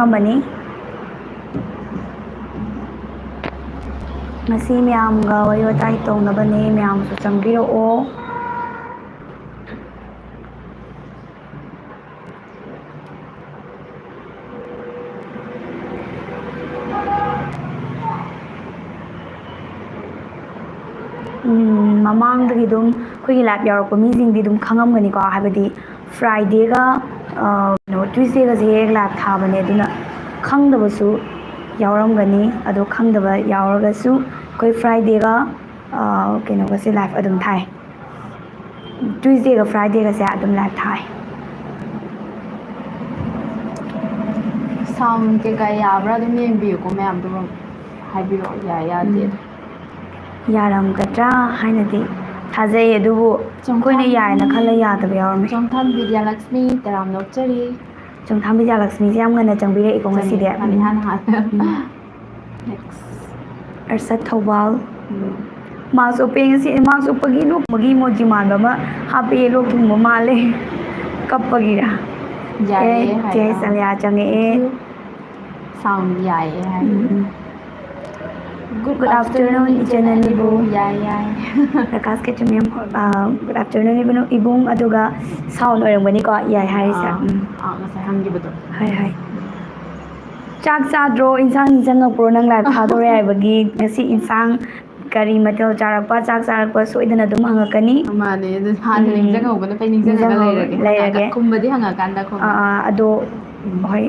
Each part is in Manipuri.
ꯈꯪꯉꯝꯃꯅꯤ ꯉꯁꯤ ꯃꯌꯥꯝꯒ ꯋꯥꯔꯤ ꯋꯥꯇꯥꯏ ꯇꯧꯅꯕꯅꯦ ꯃꯌꯥꯝꯁꯨ ꯆꯪꯕꯤꯔꯛꯑꯣ ꯃꯃꯥꯡꯗꯒꯤ ꯑꯗꯨꯝ ꯑꯩꯈꯣꯏꯒꯤ ꯂꯥꯏꯞ ꯌꯥꯎꯔꯛꯄ ꯃꯤꯁꯤꯡꯗꯤ ꯑꯗꯨꯝ ꯈꯪꯉꯝꯒꯅꯤꯀꯣ ꯍꯥꯏꯕꯗꯤ ꯐ꯭ꯔꯥꯏꯗꯦꯒ ꯇ꯭ꯌꯨꯁꯗꯦꯒꯁꯦ ꯍꯦꯛ ꯂꯥꯏꯞ ꯊꯥꯕꯅꯦ ꯑꯗꯨꯅ ꯈꯪꯗꯕꯁꯨ ꯌꯥꯎꯔꯝꯒꯅꯤ ꯑꯗꯣ ꯈꯪꯗꯕ ꯌꯥꯎꯔꯒꯁꯨ ꯑꯩꯈꯣই ꯐ꯭ꯔꯥꯏꯗꯦꯒ ꯀꯩꯅꯣꯒꯁꯦ ꯂꯥꯏꯞ ꯑꯗꯨꯝ ꯊꯥꯏ ꯇ꯭ꯌꯨꯁꯗꯦꯒ ꯐ꯭ꯔꯥꯏꯗꯦꯒꯁꯦ ꯑꯗꯨꯝ ꯂꯥꯏꯞ ꯊꯥꯏ ꯁꯥꯎꯟ ꯀꯩꯀꯥ ꯌꯥꯕ꯭ꯔꯥ ꯑꯗꯨꯝ ꯌꯦꯡꯕꯤꯌꯨꯀꯣ ꯃꯌꯥꯝꯗꯨ ꯍꯥꯏꯕꯤꯔꯛꯑꯣ ꯌꯥꯏ ꯌꯥꯗꯦ ꯌꯥꯔꯝꯒꯗ꯭ꯔꯥ ꯍꯥꯏꯅꯗꯤ ꯊꯥꯖꯩ ꯑꯗꯨꯕꯨ ꯑꯩꯈꯣꯏꯅ ꯌꯥꯏꯅ ꯈꯜꯂ ꯌꯥꯗꯕ ꯌꯥꯎꯔꯝꯃꯦ ꯆꯣꯡꯊꯥꯝ ꯕꯤꯗ꯭ꯌꯥꯂꯛꯁꯃꯤ ꯇꯔꯥꯝ ꯅꯣꯛꯆꯔꯤ ꯆꯣꯡꯊꯥꯝ ꯕꯤꯗ꯭ꯌꯥꯂꯛꯁꯃꯤꯁꯦ ꯌꯥꯝ ꯉꯟꯅ ꯆꯪꯕꯤꯔꯛꯏꯀꯣ ꯉꯁꯤꯗꯤ ꯑꯔꯁꯠ ꯊꯧꯕꯥꯜ ꯃꯥꯛꯁ ꯎꯞꯄꯦ ꯉꯁꯤ ꯃꯥꯛꯁ ꯎꯞꯄꯒꯤ ꯅꯣꯛꯄꯒꯤ ꯏꯃꯣꯖꯤ ꯃꯥꯟꯕ ꯑꯃ ꯍꯥꯞꯄꯦ ꯂꯣꯛ ꯊꯨꯡꯕ ꯃꯥꯜꯂꯦ ꯀꯞꯄꯒꯤꯔ ꯆꯦ ꯆꯂꯤꯌꯥ ꯆꯪꯉꯛꯑꯦ ꯁꯥꯎꯟ ꯌꯥꯏꯌꯦ ꯍꯥꯏ Good afternoon, ꯏꯆꯟ ꯑꯅꯤꯕꯨ Ibu. ꯌꯥꯏ ꯌꯥꯏ Prakash Ketchum, good afternoon, Ibung, aduga sound oirambani ko, yai harise. Ngasay hangibado. Hai. Chak chadro, insang changapro nang live thadore haibagi, ngasi insang kari mathel charakpa, chak charakpa soidana dum hangakani. Mane, hana ningchangahubana pai ningchanghaga leirage. Kumbadi hangakanda khumba. Ado, hoi.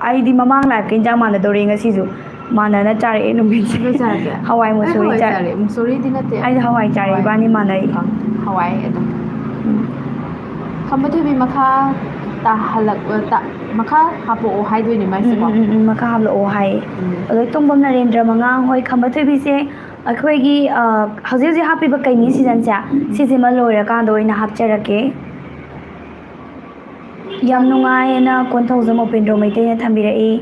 Aidi mamang live kinjang manadore ngasisu. Manana chare numitse hawai musuri chare musuri dinate ai hawai chare bani manai hawai adum khambathu bi makha ta halak ta makha hapo o hai doini mai siko makha hablo o hai ado tongbam narendra mangang hoi khambathu bi se ꯑꯩꯈꯣꯏꯒꯤ ꯍꯧꯖꯤꯛ ꯍꯧꯖꯤꯛ ꯍꯥꯞꯄꯤꯕ ꯀꯩꯅꯤ ꯁꯤꯖꯟꯁꯦ ꯁꯤꯁꯤꯃ ꯂꯣꯏꯔꯀꯥꯟꯗ ꯑꯣꯏꯅ ꯍꯥꯞꯆꯔꯛꯀꯦ ꯌꯥꯝ ꯅꯨꯡꯉꯥꯏꯌꯦꯅ ꯀꯣꯟꯊꯧꯖꯝ ꯎꯄꯦꯟꯗ꯭ꯔꯣ ꯃꯩꯇꯩꯅ ꯊꯝꯕꯤꯔꯛꯏ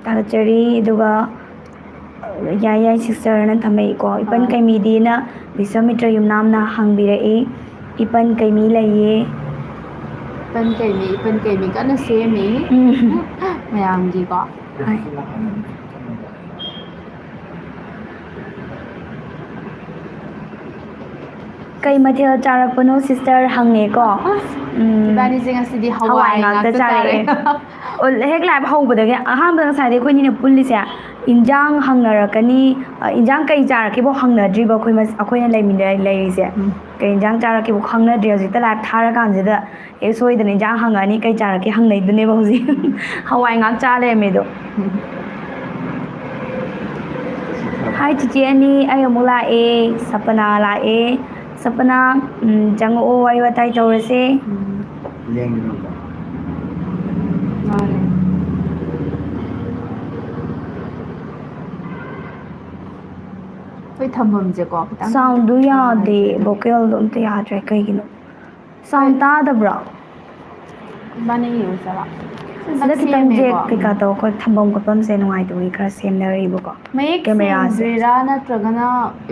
ꯊꯥꯒꯠꯆꯔꯤ ꯑꯗꯨꯒ ꯌꯥꯏ ꯁꯤꯁꯇꯔꯅ ꯊꯝꯃꯛꯏꯀꯣ ꯏꯄꯟ ꯀꯩꯃꯤꯗꯤꯅ ꯕꯤꯁ꯭ꯋꯥꯃꯤꯇ꯭ꯔ ꯌꯨꯝꯅꯥꯝꯅ ꯍꯪꯕꯤꯔꯛꯏ ꯏꯄꯟ ꯀꯩꯃꯤ ꯂꯩꯌꯦ ꯏꯄꯟ ꯀꯩꯃꯤ ꯀꯟꯅ ꯁꯦꯝꯃꯤ ꯃꯌꯥꯝꯒꯤꯀꯣ ꯀꯩ ꯃꯊꯦꯜ ꯆꯥꯔꯛꯄꯅꯣ ꯁꯤꯁꯇꯔ ꯍꯪꯉꯦꯀꯣ ꯏꯕꯥꯅꯤꯁꯦ ꯉꯁꯤꯗꯤ ꯍꯋꯥꯏ ꯉꯥꯛꯇ ꯆꯥꯔꯛꯑꯦ ꯍꯦꯛ ꯂꯥꯏꯕ ꯍꯧꯕꯗꯒꯤ ꯑꯍꯥꯟꯕꯗ ꯉꯁꯥꯏꯗꯤ ꯑꯩꯈꯣꯏꯅꯤꯅ ꯄꯨꯜꯂꯤꯁꯦ ꯏꯟꯖꯥꯡ ꯍꯪꯅꯔꯛꯀꯅꯤ ꯏꯟꯖꯥꯡ ꯀꯩ ꯆꯥꯔꯛꯀꯦꯕꯧ ꯍꯪꯅꯗ꯭ꯔꯤꯕ ꯑꯩꯈꯣꯏꯅ ꯂꯩꯔꯤꯁꯦ ꯀꯩ ꯏꯟꯖꯥꯡ ꯆꯥꯔꯛꯀꯦꯕꯧ ꯈꯪꯅꯗ꯭ꯔꯤ ꯍꯧꯖꯤꯛꯇ ꯂꯥꯏꯕ ꯊꯥꯔꯀꯥꯟꯁꯤꯗ ꯁꯣꯏꯗꯅ ꯏꯟꯖꯥꯡ ꯍꯪꯉꯛꯑꯅꯤ ꯀꯩ ꯆꯥꯔꯛꯀꯦ ꯍꯪꯅꯩꯗꯨꯅꯦꯕ ꯍꯧꯖꯤꯛ ꯍꯋꯥꯏ ꯉꯥꯛ ꯆꯥ ꯂꯩꯔꯝꯃꯦꯗꯣ ꯍꯥꯏ ꯆꯤꯆꯦ ꯑꯅꯤ ꯑꯩ ꯑꯃꯨꯛ ꯂꯥꯛꯑꯦ ꯁꯄꯅꯥ ꯂꯥꯛꯑꯦ ꯁꯄꯅꯥ ꯆꯪꯉꯛꯑꯣ ꯋꯥꯔꯤ ꯋꯥꯇꯥꯏ ꯇꯧꯔꯁꯦ ꯑꯩꯈꯣꯏ ꯊꯝꯐꯝꯁꯦꯀꯣ ꯈꯤꯇꯪ ꯁꯥꯎꯟꯗꯨ ꯌꯥꯗꯦ ꯚꯣꯀꯦꯜꯗꯣ ꯑꯝꯇ ꯌꯥꯗ꯭ꯔꯦ ꯀꯩꯒꯤꯅꯣ ꯁꯥꯎꯟ ꯇꯥꯗꯕ꯭ꯔꯣ ꯏꯕꯥꯅꯤ ꯌꯦꯡꯉꯨꯁꯤꯔꯣ ꯁꯤꯗ ꯈꯤꯇꯪ ꯖꯦꯛ ꯀꯩꯀꯥ ꯇꯧ ꯑꯩꯈꯣꯏ ꯊꯝꯐꯝ ꯈꯣꯠꯐꯝꯁꯦ ꯅꯨꯡꯉꯥꯏꯇꯕꯒꯤ ꯈꯔ ꯁꯦꯝꯅꯔꯤꯕꯀꯣ ꯃꯌꯦꯛ ꯁꯦꯡꯗ꯭ꯔꯤꯔꯥ ꯅꯠꯇ꯭ꯔꯒꯅ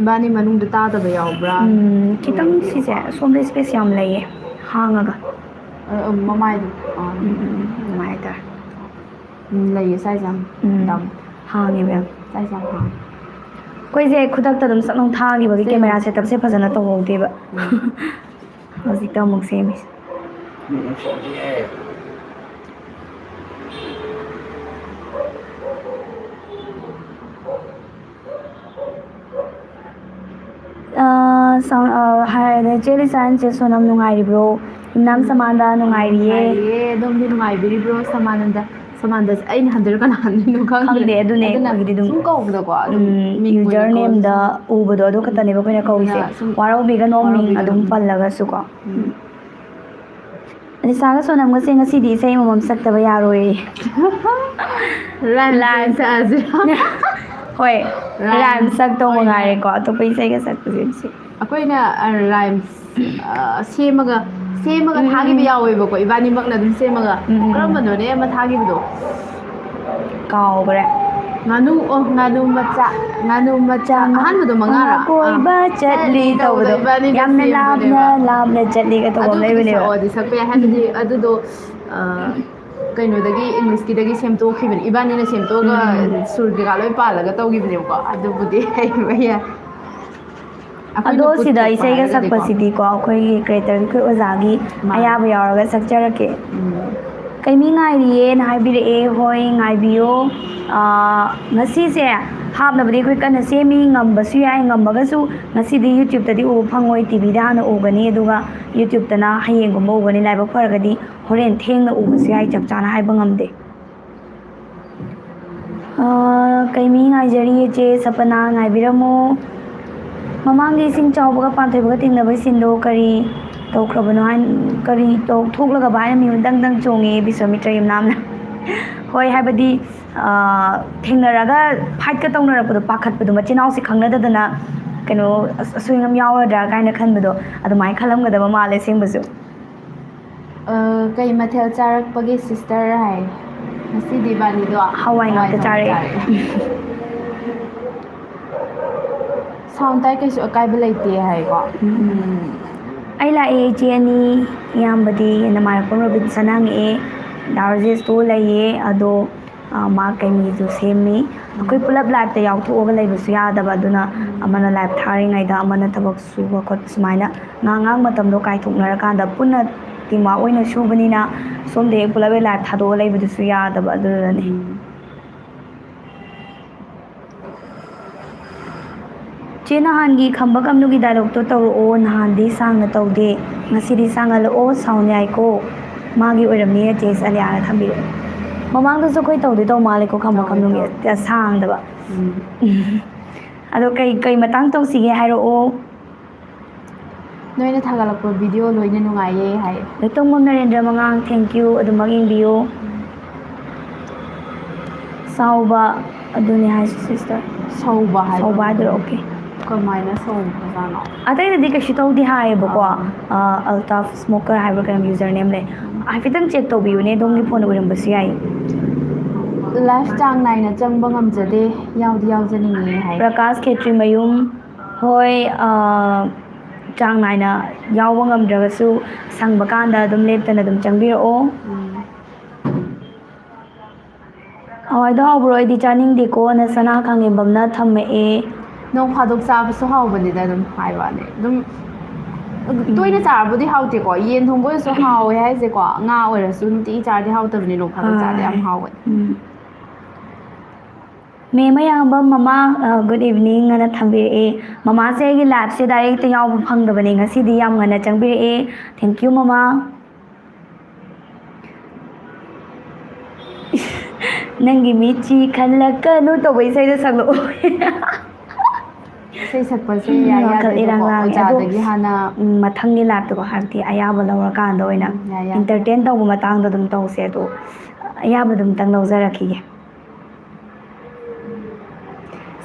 ꯏꯕꯥꯅꯤ ꯃꯅꯨꯡꯗ ꯇꯥꯗꯕ ꯌꯥꯎꯕ꯭ꯔꯥꯈꯤꯇꯪ ꯁꯤꯁꯦ ꯁꯣꯝꯗ ꯏꯁꯄꯦꯁ ꯌꯥꯝ ꯂꯩꯌꯦ ꯍꯥꯡꯉꯒ ꯃꯃꯥꯏꯗꯣ ꯑꯗꯨꯃꯥꯏꯅ ꯍꯥꯏꯇꯥꯔꯦ ꯂꯩꯌꯦ ꯁꯥꯏꯖ ꯌꯥꯝ ꯍꯥꯡꯉꯦꯕ ꯌꯥꯝ ꯁꯥꯏꯖ ꯌꯥꯝ ꯍꯥꯡꯉꯦ ꯑꯩꯈꯣꯏꯁꯦ ꯈꯨꯗꯛꯇ ꯑꯗꯨꯝ ꯆꯠꯅꯣꯡ ꯊꯥꯈꯤꯕꯒꯤ ꯀꯦꯃꯦꯔꯥ ꯁꯦꯠꯑꯞꯁꯦ ꯐꯖꯅ ꯇꯧꯍꯧꯗꯦꯕ ꯍꯧꯖꯤꯛꯇ ꯑꯃꯨꯛ ꯁꯦꯝꯃꯤꯁꯦ ꯆꯦ ꯂꯤꯁꯥꯟ ꯆꯦ ꯁꯣꯅꯝ ꯅꯨꯡꯉꯥꯏꯔꯤꯕ꯭ꯔꯣ ꯌꯨꯝꯅꯥꯝ ꯁꯃꯥꯟꯗ ꯅꯨꯡꯉꯥꯏꯔꯤꯌꯦ ꯑꯗꯣꯝꯗꯤ ꯅꯨꯡꯉꯥꯏꯕꯤꯔꯤꯕ꯭ꯔꯣ ꯁꯃꯥꯟꯗꯁꯦ ꯑꯩꯅ ꯍꯟꯗꯣꯏꯔꯣ ꯀꯅꯥ ꯍꯟꯗꯣꯏꯅꯣ ꯈꯪꯗꯦ ꯑꯗꯨꯅꯦ ꯑꯩꯈꯣꯏꯒꯤꯗꯤ ꯑꯗꯨꯝ ꯁꯨꯝ ꯀꯧꯕꯗꯀꯣ ꯑꯗꯨꯝ ꯌꯨꯖꯔ ꯅꯦꯝꯗ ꯎꯕꯗꯣ ꯑꯗꯨ ꯈꯛꯇꯅꯦꯕ ꯑꯩꯈꯣꯏꯅ ꯀꯧꯔꯤꯁꯦ ꯋꯥꯔꯧꯕꯤꯒꯅꯣ ꯃꯤꯡ ꯑꯗꯨꯝ ꯄꯜꯂꯒꯁꯨꯀꯣ ꯂꯤꯁꯥꯒ ꯁꯣꯅꯝꯒꯁꯦ ꯉꯁꯤꯗꯤ ꯏꯁꯩ ꯑꯃꯃꯝ ꯁꯛꯇꯕ ꯌꯥꯔꯣꯏ ꯔꯥꯏꯝ ꯁꯛꯑꯁꯤꯔꯣ ꯍꯣꯏ ꯔꯥꯏꯝ ꯁꯛꯇꯧ ꯃꯉꯥꯏꯔꯦꯀꯣ ꯑꯇꯣꯞꯄ ꯏꯁꯩꯒ ꯁꯛꯄꯁꯦ ꯑꯩꯈꯣꯏꯅ ꯔꯥꯏꯝꯁ ꯁꯦꯝꯃꯒ ꯊꯥꯈꯤꯕ ꯌꯥꯎꯋꯦꯕꯀꯣ ꯏꯕꯥꯅꯤꯃꯛꯅ ꯑꯗꯨꯝ ꯁꯦꯝꯃꯒ ꯀꯔꯝꯕꯅꯣꯅꯦ ꯑꯃ ꯊꯥꯈꯤꯕꯗꯣ ꯀꯥꯎꯈ꯭ꯔꯦ ꯉꯥꯅꯨ ꯃꯆꯥ ꯑꯍꯥꯟꯕꯗꯣ ꯃꯉꯥꯔꯥ ꯀꯣꯏꯕ ꯆꯠꯂꯤ ꯇꯧꯕꯗꯣ ꯌꯥꯝꯅ ꯂꯥꯞꯅ ꯆꯠꯂꯤꯒ ꯇꯧꯕ ꯑꯃ ꯑꯗꯨꯕꯨꯗꯤ ꯂꯩꯕꯅꯦꯕ ꯁꯛꯄ ꯌꯥꯏ ꯍꯥꯏꯕꯗꯤ ꯑꯗꯨꯗꯣ ꯀꯩꯅꯣꯗꯒꯤ ꯏꯪꯂꯤꯁꯀꯤꯗꯒꯤ ꯁꯦꯝꯗꯣꯛꯈꯤꯕꯅꯤ ꯏꯕꯥꯅꯤꯅ ꯁꯦꯝꯗꯣꯛꯑꯒ ꯁꯨꯔ ꯀꯩꯀꯥ ꯂꯣꯏ ꯄꯥꯜꯂꯒ ꯇꯧꯈꯤꯕꯅꯦꯕꯀꯣ ꯑꯗꯨꯕꯨꯗꯤ ꯍꯩꯕ ꯌꯥꯏ ꯑꯗꯣ ꯑꯩꯈꯣꯏꯅ ꯁꯤꯗ ꯄꯨꯊꯣꯛꯄ ꯏꯁꯩꯒ ꯍꯥꯏꯔꯒꯗꯤꯀꯣ ꯁꯛꯄꯁꯤꯗꯤꯀꯣ ꯑꯩꯈꯣꯏꯒꯤ ꯀ꯭ꯔꯤꯌꯦꯇꯔꯒꯤ ꯑꯩꯈꯣꯏ ꯑꯣꯖꯥꯒꯤ ꯃꯥꯅꯦ. ꯑꯌꯥꯕ ꯌꯥꯎꯔꯒ ꯁꯛꯆꯔꯛꯀꯦ ꯎꯝ. ꯀꯩꯃꯤ ꯉꯥꯏꯔꯤꯌꯦꯅ ꯍꯥꯏꯕꯤꯔꯛꯑꯦ ꯍꯣꯏ ꯉꯥꯏꯕꯤꯌꯣ ꯉꯁꯤꯁꯦ ꯍꯥꯞꯅꯕꯗꯤ ꯑꯩꯈꯣꯏ ꯀꯟꯅ ꯁꯦꯝꯃꯤ ꯉꯝꯕꯁꯨ ꯌꯥꯏ ꯉꯝꯃꯒꯁꯨ ꯉꯁꯤꯗꯤ ꯌꯨꯇ꯭ꯌꯨꯕꯇꯗꯤ ꯎꯕ ꯐꯪꯉꯣꯏ ꯇꯤꯚꯤꯗ ꯍꯥꯟꯅ ꯎꯒꯅꯤ ꯑꯗꯨꯒ ꯌꯨꯇ꯭ꯌꯨꯕꯇꯅ ꯍꯌꯦꯡꯒꯨꯝꯕ ꯎꯒꯅꯤ ꯂꯥꯏꯕꯛ ꯐꯔꯒꯗꯤ ꯍꯣꯔꯦꯟ ꯊꯦꯡꯅ ꯎꯕꯁꯨ ꯌꯥꯏ ꯆꯞ ꯆꯥꯅ ꯍꯥꯏꯕ ꯉꯝꯗꯦ ꯀꯩꯃꯤ ꯉꯥꯏꯖꯔꯤ ꯏꯆꯦ ꯁꯄꯅꯥ ꯉꯥꯏꯕꯤꯔꯝꯃꯣ ꯃꯃꯥꯡꯒꯤ ꯏꯁꯤꯡ ꯆꯥꯎꯕꯒ ꯄꯥꯟꯊꯣꯏꯕꯒ ꯊꯦꯡꯅꯕꯒꯤ ꯁꯤꯟꯗꯣ ꯀꯔꯤ ꯇꯧꯈ꯭ꯔꯕꯅꯣ ꯀꯔꯤ ꯊꯣꯛꯂꯒꯕ ꯍꯥꯏꯅ ꯃꯤꯍꯨꯟ ꯗꯪ ꯆꯣꯡꯉꯦ ꯕꯤꯁ꯭ꯋꯥꯃꯤꯇ꯭ꯔ ꯌꯨꯝꯅꯥꯝꯅ ꯍꯣꯏ ꯍꯥꯏꯕꯗꯤ ꯊꯦꯡꯅꯔꯒ ꯐꯥꯏꯠꯀ ꯇꯧꯅꯔꯛꯄꯗꯣ ꯄꯥꯈꯠꯄꯗꯣ ꯃꯆꯤꯟ ꯏꯅꯥꯎꯁꯦ ꯈꯪꯅꯗꯗꯅ ꯀꯩꯅꯣ ꯑꯁꯣꯏ ꯑꯉꯥꯝ ꯌꯥꯎꯔꯗ꯭ꯔꯥ ꯀꯥꯏꯅ ꯈꯟꯕꯗꯣ ꯑꯗꯨꯃꯥꯏꯅ ꯈꯜꯂꯝꯒꯗꯕ ꯃꯥꯜꯂꯦ ꯑꯁꯦꯡꯕꯁꯨ ꯀꯩ ꯃꯊꯦꯜ ꯆꯥꯔꯛꯄꯒꯦ ꯁꯤꯁꯇꯔ ꯍꯥꯏ ꯉꯁꯤꯗꯤ ꯏꯕꯥꯅꯤꯗꯣ ꯍꯋꯥꯏ ꯉꯥꯛꯇ ꯊꯣꯡꯕ ꯆꯥꯔꯛꯑꯦ ꯆꯥꯔꯛꯑꯦ ꯁꯥꯎꯟ ꯇꯥꯏ ꯀꯩꯁꯨ ꯑꯀꯥꯏꯕ ꯂꯩꯇꯦ ꯍꯥꯏꯀꯣ ꯑꯩ ꯂꯥꯛꯑꯦ ꯏꯆꯦ ꯑꯅꯤ ꯏꯌꯥꯝꯕꯗꯤ ꯅꯃꯥꯟꯅꯕ ꯔꯣꯕꯤꯟꯁꯟ ꯍꯪꯉꯛꯑꯦ ꯗꯥ ꯔꯥꯖꯦꯁꯇꯣ ꯂꯩꯌꯦ ꯑꯗꯣ ꯃꯥ ꯀꯩꯃꯤꯁꯨ ꯁꯦꯝꯃꯤ ꯑꯩꯈꯣꯏ ꯄꯨꯂꯞ ꯂꯥꯏꯞꯇ ꯌꯥꯎꯊꯣꯛꯑꯒ ꯂꯩꯕꯁꯨ ꯌꯥꯗꯕ ꯑꯗꯨꯅ ꯑꯃꯅ ꯂꯥꯏꯞ ꯊꯥꯔꯤꯉꯩꯗ ꯑꯃꯅ ꯊꯕꯛ ꯁꯨꯕ ꯈꯣꯠꯄ ꯁꯨꯃꯥꯏꯅ ꯉꯥꯡ ꯃꯇꯝꯗꯣ ꯀꯥꯏꯊꯣꯛꯅꯔꯀꯥꯟꯗ ꯄꯨꯟꯅ ꯇꯤꯝꯋꯥꯛ ꯑꯣꯏꯅ ꯁꯨꯕꯅꯤꯅ ꯁꯣꯝꯗ ꯍꯦꯛ ꯄꯨꯂꯞ ꯍꯦꯛ ꯂꯥꯏꯞ ꯊꯥꯗꯣꯛꯑꯒ ꯂꯩꯕꯗꯨꯁꯨ ꯌꯥꯗꯕ ꯑꯗꯨꯗꯨꯅꯤ ꯆꯦ ꯅꯍꯥꯟꯒꯤ ꯈꯝꯕ ꯀꯝꯅꯨꯒꯤ ꯗꯥꯏꯂꯣꯛꯇꯣ ꯇꯧꯔꯛꯑꯣ ꯅꯍꯥꯟꯗꯤ ꯁꯥꯡꯅ ꯇꯧꯗꯦ ꯉꯁꯤꯗꯤ ꯁꯥꯡꯍꯜꯂꯛꯑꯣ ꯁꯥꯎꯟ ꯌꯥꯏꯀꯣ ꯃꯥꯒꯤ ꯑꯣꯏꯔꯝꯅꯤꯌꯦ ꯆꯦꯁ ꯑꯂꯤꯌꯥꯅ ꯊꯝꯕꯤꯔꯛꯑꯦ ꯃꯃꯥꯡꯗꯁꯨ ꯑꯩꯈꯣꯏ ꯇꯧ ꯃꯥꯜꯂꯦꯀꯣ ꯈꯝꯕ ꯇꯧꯋꯦ ꯀꯝꯅꯨꯒꯤ ꯇꯧꯋꯦ ꯁꯥꯡꯗꯕ ꯎꯝ ꯑꯗꯣ ꯀꯩ ꯃꯇꯥꯡ ꯇꯧꯁꯤꯒꯦ ꯍꯥꯏꯔꯛꯑꯣ ꯅꯣꯏꯅ ꯊꯥꯒꯠꯂꯛꯄ ꯚꯤꯗꯤꯑꯣ ꯂꯣꯏꯅ ꯅꯨꯡꯉꯥꯏꯌꯦ ꯍꯥꯏ ꯂꯩꯇꯣꯡꯕꯝ ꯅꯔꯦꯟꯗ꯭ꯔ ꯃꯉꯥꯡ ꯊꯦꯡꯀ꯭ꯌꯨ ꯑꯗꯨꯃꯛ ꯌꯦꯡꯕꯤꯌꯨ ꯁꯥꯎꯕ ꯑꯗꯨꯅꯤ ꯍꯥꯏꯁꯤ ꯁꯤꯁꯇꯔ ꯁꯧꯕ ꯍꯥꯏꯕ ꯁꯧꯕ ꯍꯥꯏꯗꯣꯏꯔꯣ ꯑꯣꯀꯦ ꯀꯃꯥꯏꯅ ꯁꯧꯕꯖꯥꯠꯅꯣ ꯑꯇꯩꯗꯗꯤ ꯀꯩꯁꯨ ꯇꯧꯗꯦ ꯍꯥꯏꯌꯦꯕꯀꯣ ꯑꯥ ꯑꯜꯇꯥꯐ ꯁ꯭ꯃꯣꯀꯔ ꯍꯥꯏꯕ꯭ꯔꯥ ꯀꯩꯅꯣ ꯌꯨꯖꯔ ꯅꯦꯝ ꯂꯩ ꯍꯥꯏꯐꯦꯠꯇꯪ ꯆꯦꯛ ꯇꯧꯕꯤꯌꯨꯅꯦ ꯑꯗꯣꯝꯒꯤ ꯐꯣꯟ ꯑꯣꯏꯔꯝꯕꯁꯨ ꯌꯥꯏ ꯂꯥꯏꯐ ꯆꯥꯡ ꯅꯥꯏꯅ ꯆꯪꯕ ꯉꯝꯖꯗꯦ ꯌꯥꯎꯗꯤ ꯌꯥꯎꯖꯅꯤꯡꯉꯦ ꯍꯥꯏ ꯄ꯭ꯔꯀꯥꯁ ꯈꯦꯇ꯭ꯔꯤꯃꯌꯨꯝ ꯍꯣꯏ ꯆꯥꯡ ꯅꯥꯏꯅ ꯌꯥꯎꯕ ꯉꯝꯗ꯭ꯔꯒꯁꯨ ꯁꯪꯕ ꯀꯥꯟꯗ ꯑꯗꯨꯝ ꯂꯦꯞꯇꯅ ꯑꯗꯨꯝ ꯆꯪꯕꯤꯔꯛꯑꯣ ꯍꯋꯥꯏꯗꯣ ꯍꯥꯎꯕ꯭ꯔꯣ ꯑꯩꯗꯤ ꯆꯥꯅꯤꯡꯗꯦꯀꯣꯅ ꯁꯅꯥ ꯈꯥꯡꯉꯦꯝꯕꯝꯅ ꯊꯝꯃꯛꯑꯦ ꯅꯣꯡ ꯐꯥꯗꯣꯛ ꯆꯥꯕꯁꯨ ꯍꯥꯎꯕꯅꯤꯗ ꯑꯗꯨꯝ ꯍꯥꯏꯕꯅꯦ ꯑꯗꯨꯝ ꯇꯣꯏꯅ ꯎꯝ ꯆꯥꯔꯕꯨꯗꯤ ꯍꯥꯎꯇꯦꯀꯣ ꯌꯦꯟ ꯊꯣꯡꯕ ꯑꯣꯏꯔꯁꯨ ꯍꯥꯎꯋꯦ ꯍꯥꯏꯁꯦꯀꯣ ꯉꯥ ꯑꯣꯏꯔꯁꯨ ꯅꯨꯡꯇꯤꯒꯤ ꯆꯥꯔꯗꯤ ꯍꯥꯎꯇꯕꯅꯤ ꯅꯣꯡ ꯐꯥꯗꯣꯛ ꯆꯥꯔꯗꯤ ꯌꯥꯝ ꯍꯥꯎꯋꯦ ꯃꯦ ꯃꯌꯥꯝꯕꯝ ꯃꯃꯥ ꯒꯨꯗ ꯏꯚꯤꯅꯤꯡ ꯑꯅ ꯊꯝꯕꯤꯔꯛꯑꯦ ꯃꯃꯥꯁꯦ ꯑꯩꯒꯤ ꯂꯥꯏꯐꯁꯦ ꯗꯥꯏꯔꯦꯛꯇ ꯌꯥꯎꯕ ꯐꯪꯗꯕꯅꯦ ꯉꯁꯤꯗꯤ ꯌꯥꯝ ꯉꯟꯅ ꯆꯪꯕꯤꯔꯛꯑꯦ ꯊꯦꯡꯀ꯭ꯌꯨ ꯃꯃꯥ ꯅꯪꯒꯤ ꯃꯤꯠꯆꯤ ꯈꯜꯂꯛꯀꯅꯨ ꯇꯧꯕ ꯏꯁꯩꯗꯣ ꯁꯛꯂꯛꯑꯣ ꯏꯁꯩ ꯁꯛꯄꯁꯦ ꯌꯥꯏ ꯋꯥꯈꯜ ꯏꯔꯥꯡ ꯌꯥꯗꯦꯗꯀꯣ ꯂꯥꯡꯉꯦ ꯑꯗꯣ ꯑꯣꯖꯥꯗꯒꯤ ꯍꯥꯟꯅ ꯃꯊꯪꯒꯤ ꯂꯥꯏꯞꯇꯀꯣ ꯍꯥꯏꯕꯗꯤ ꯑꯌꯥꯕ ꯂꯧꯔꯀꯥꯟꯗ ꯑꯣꯏꯅ ꯌꯥꯏ ꯌꯥꯏ ꯏꯟꯇꯔꯇꯦꯟ ꯇꯧꯕ ꯃꯇꯥꯡꯗ ꯑꯗꯨꯝ ꯇꯧꯁꯦ ꯑꯗꯣ ꯑꯌꯥꯕꯗꯨ ꯑꯝꯇꯪ ꯂꯧꯖꯔꯛꯈꯤꯒꯦ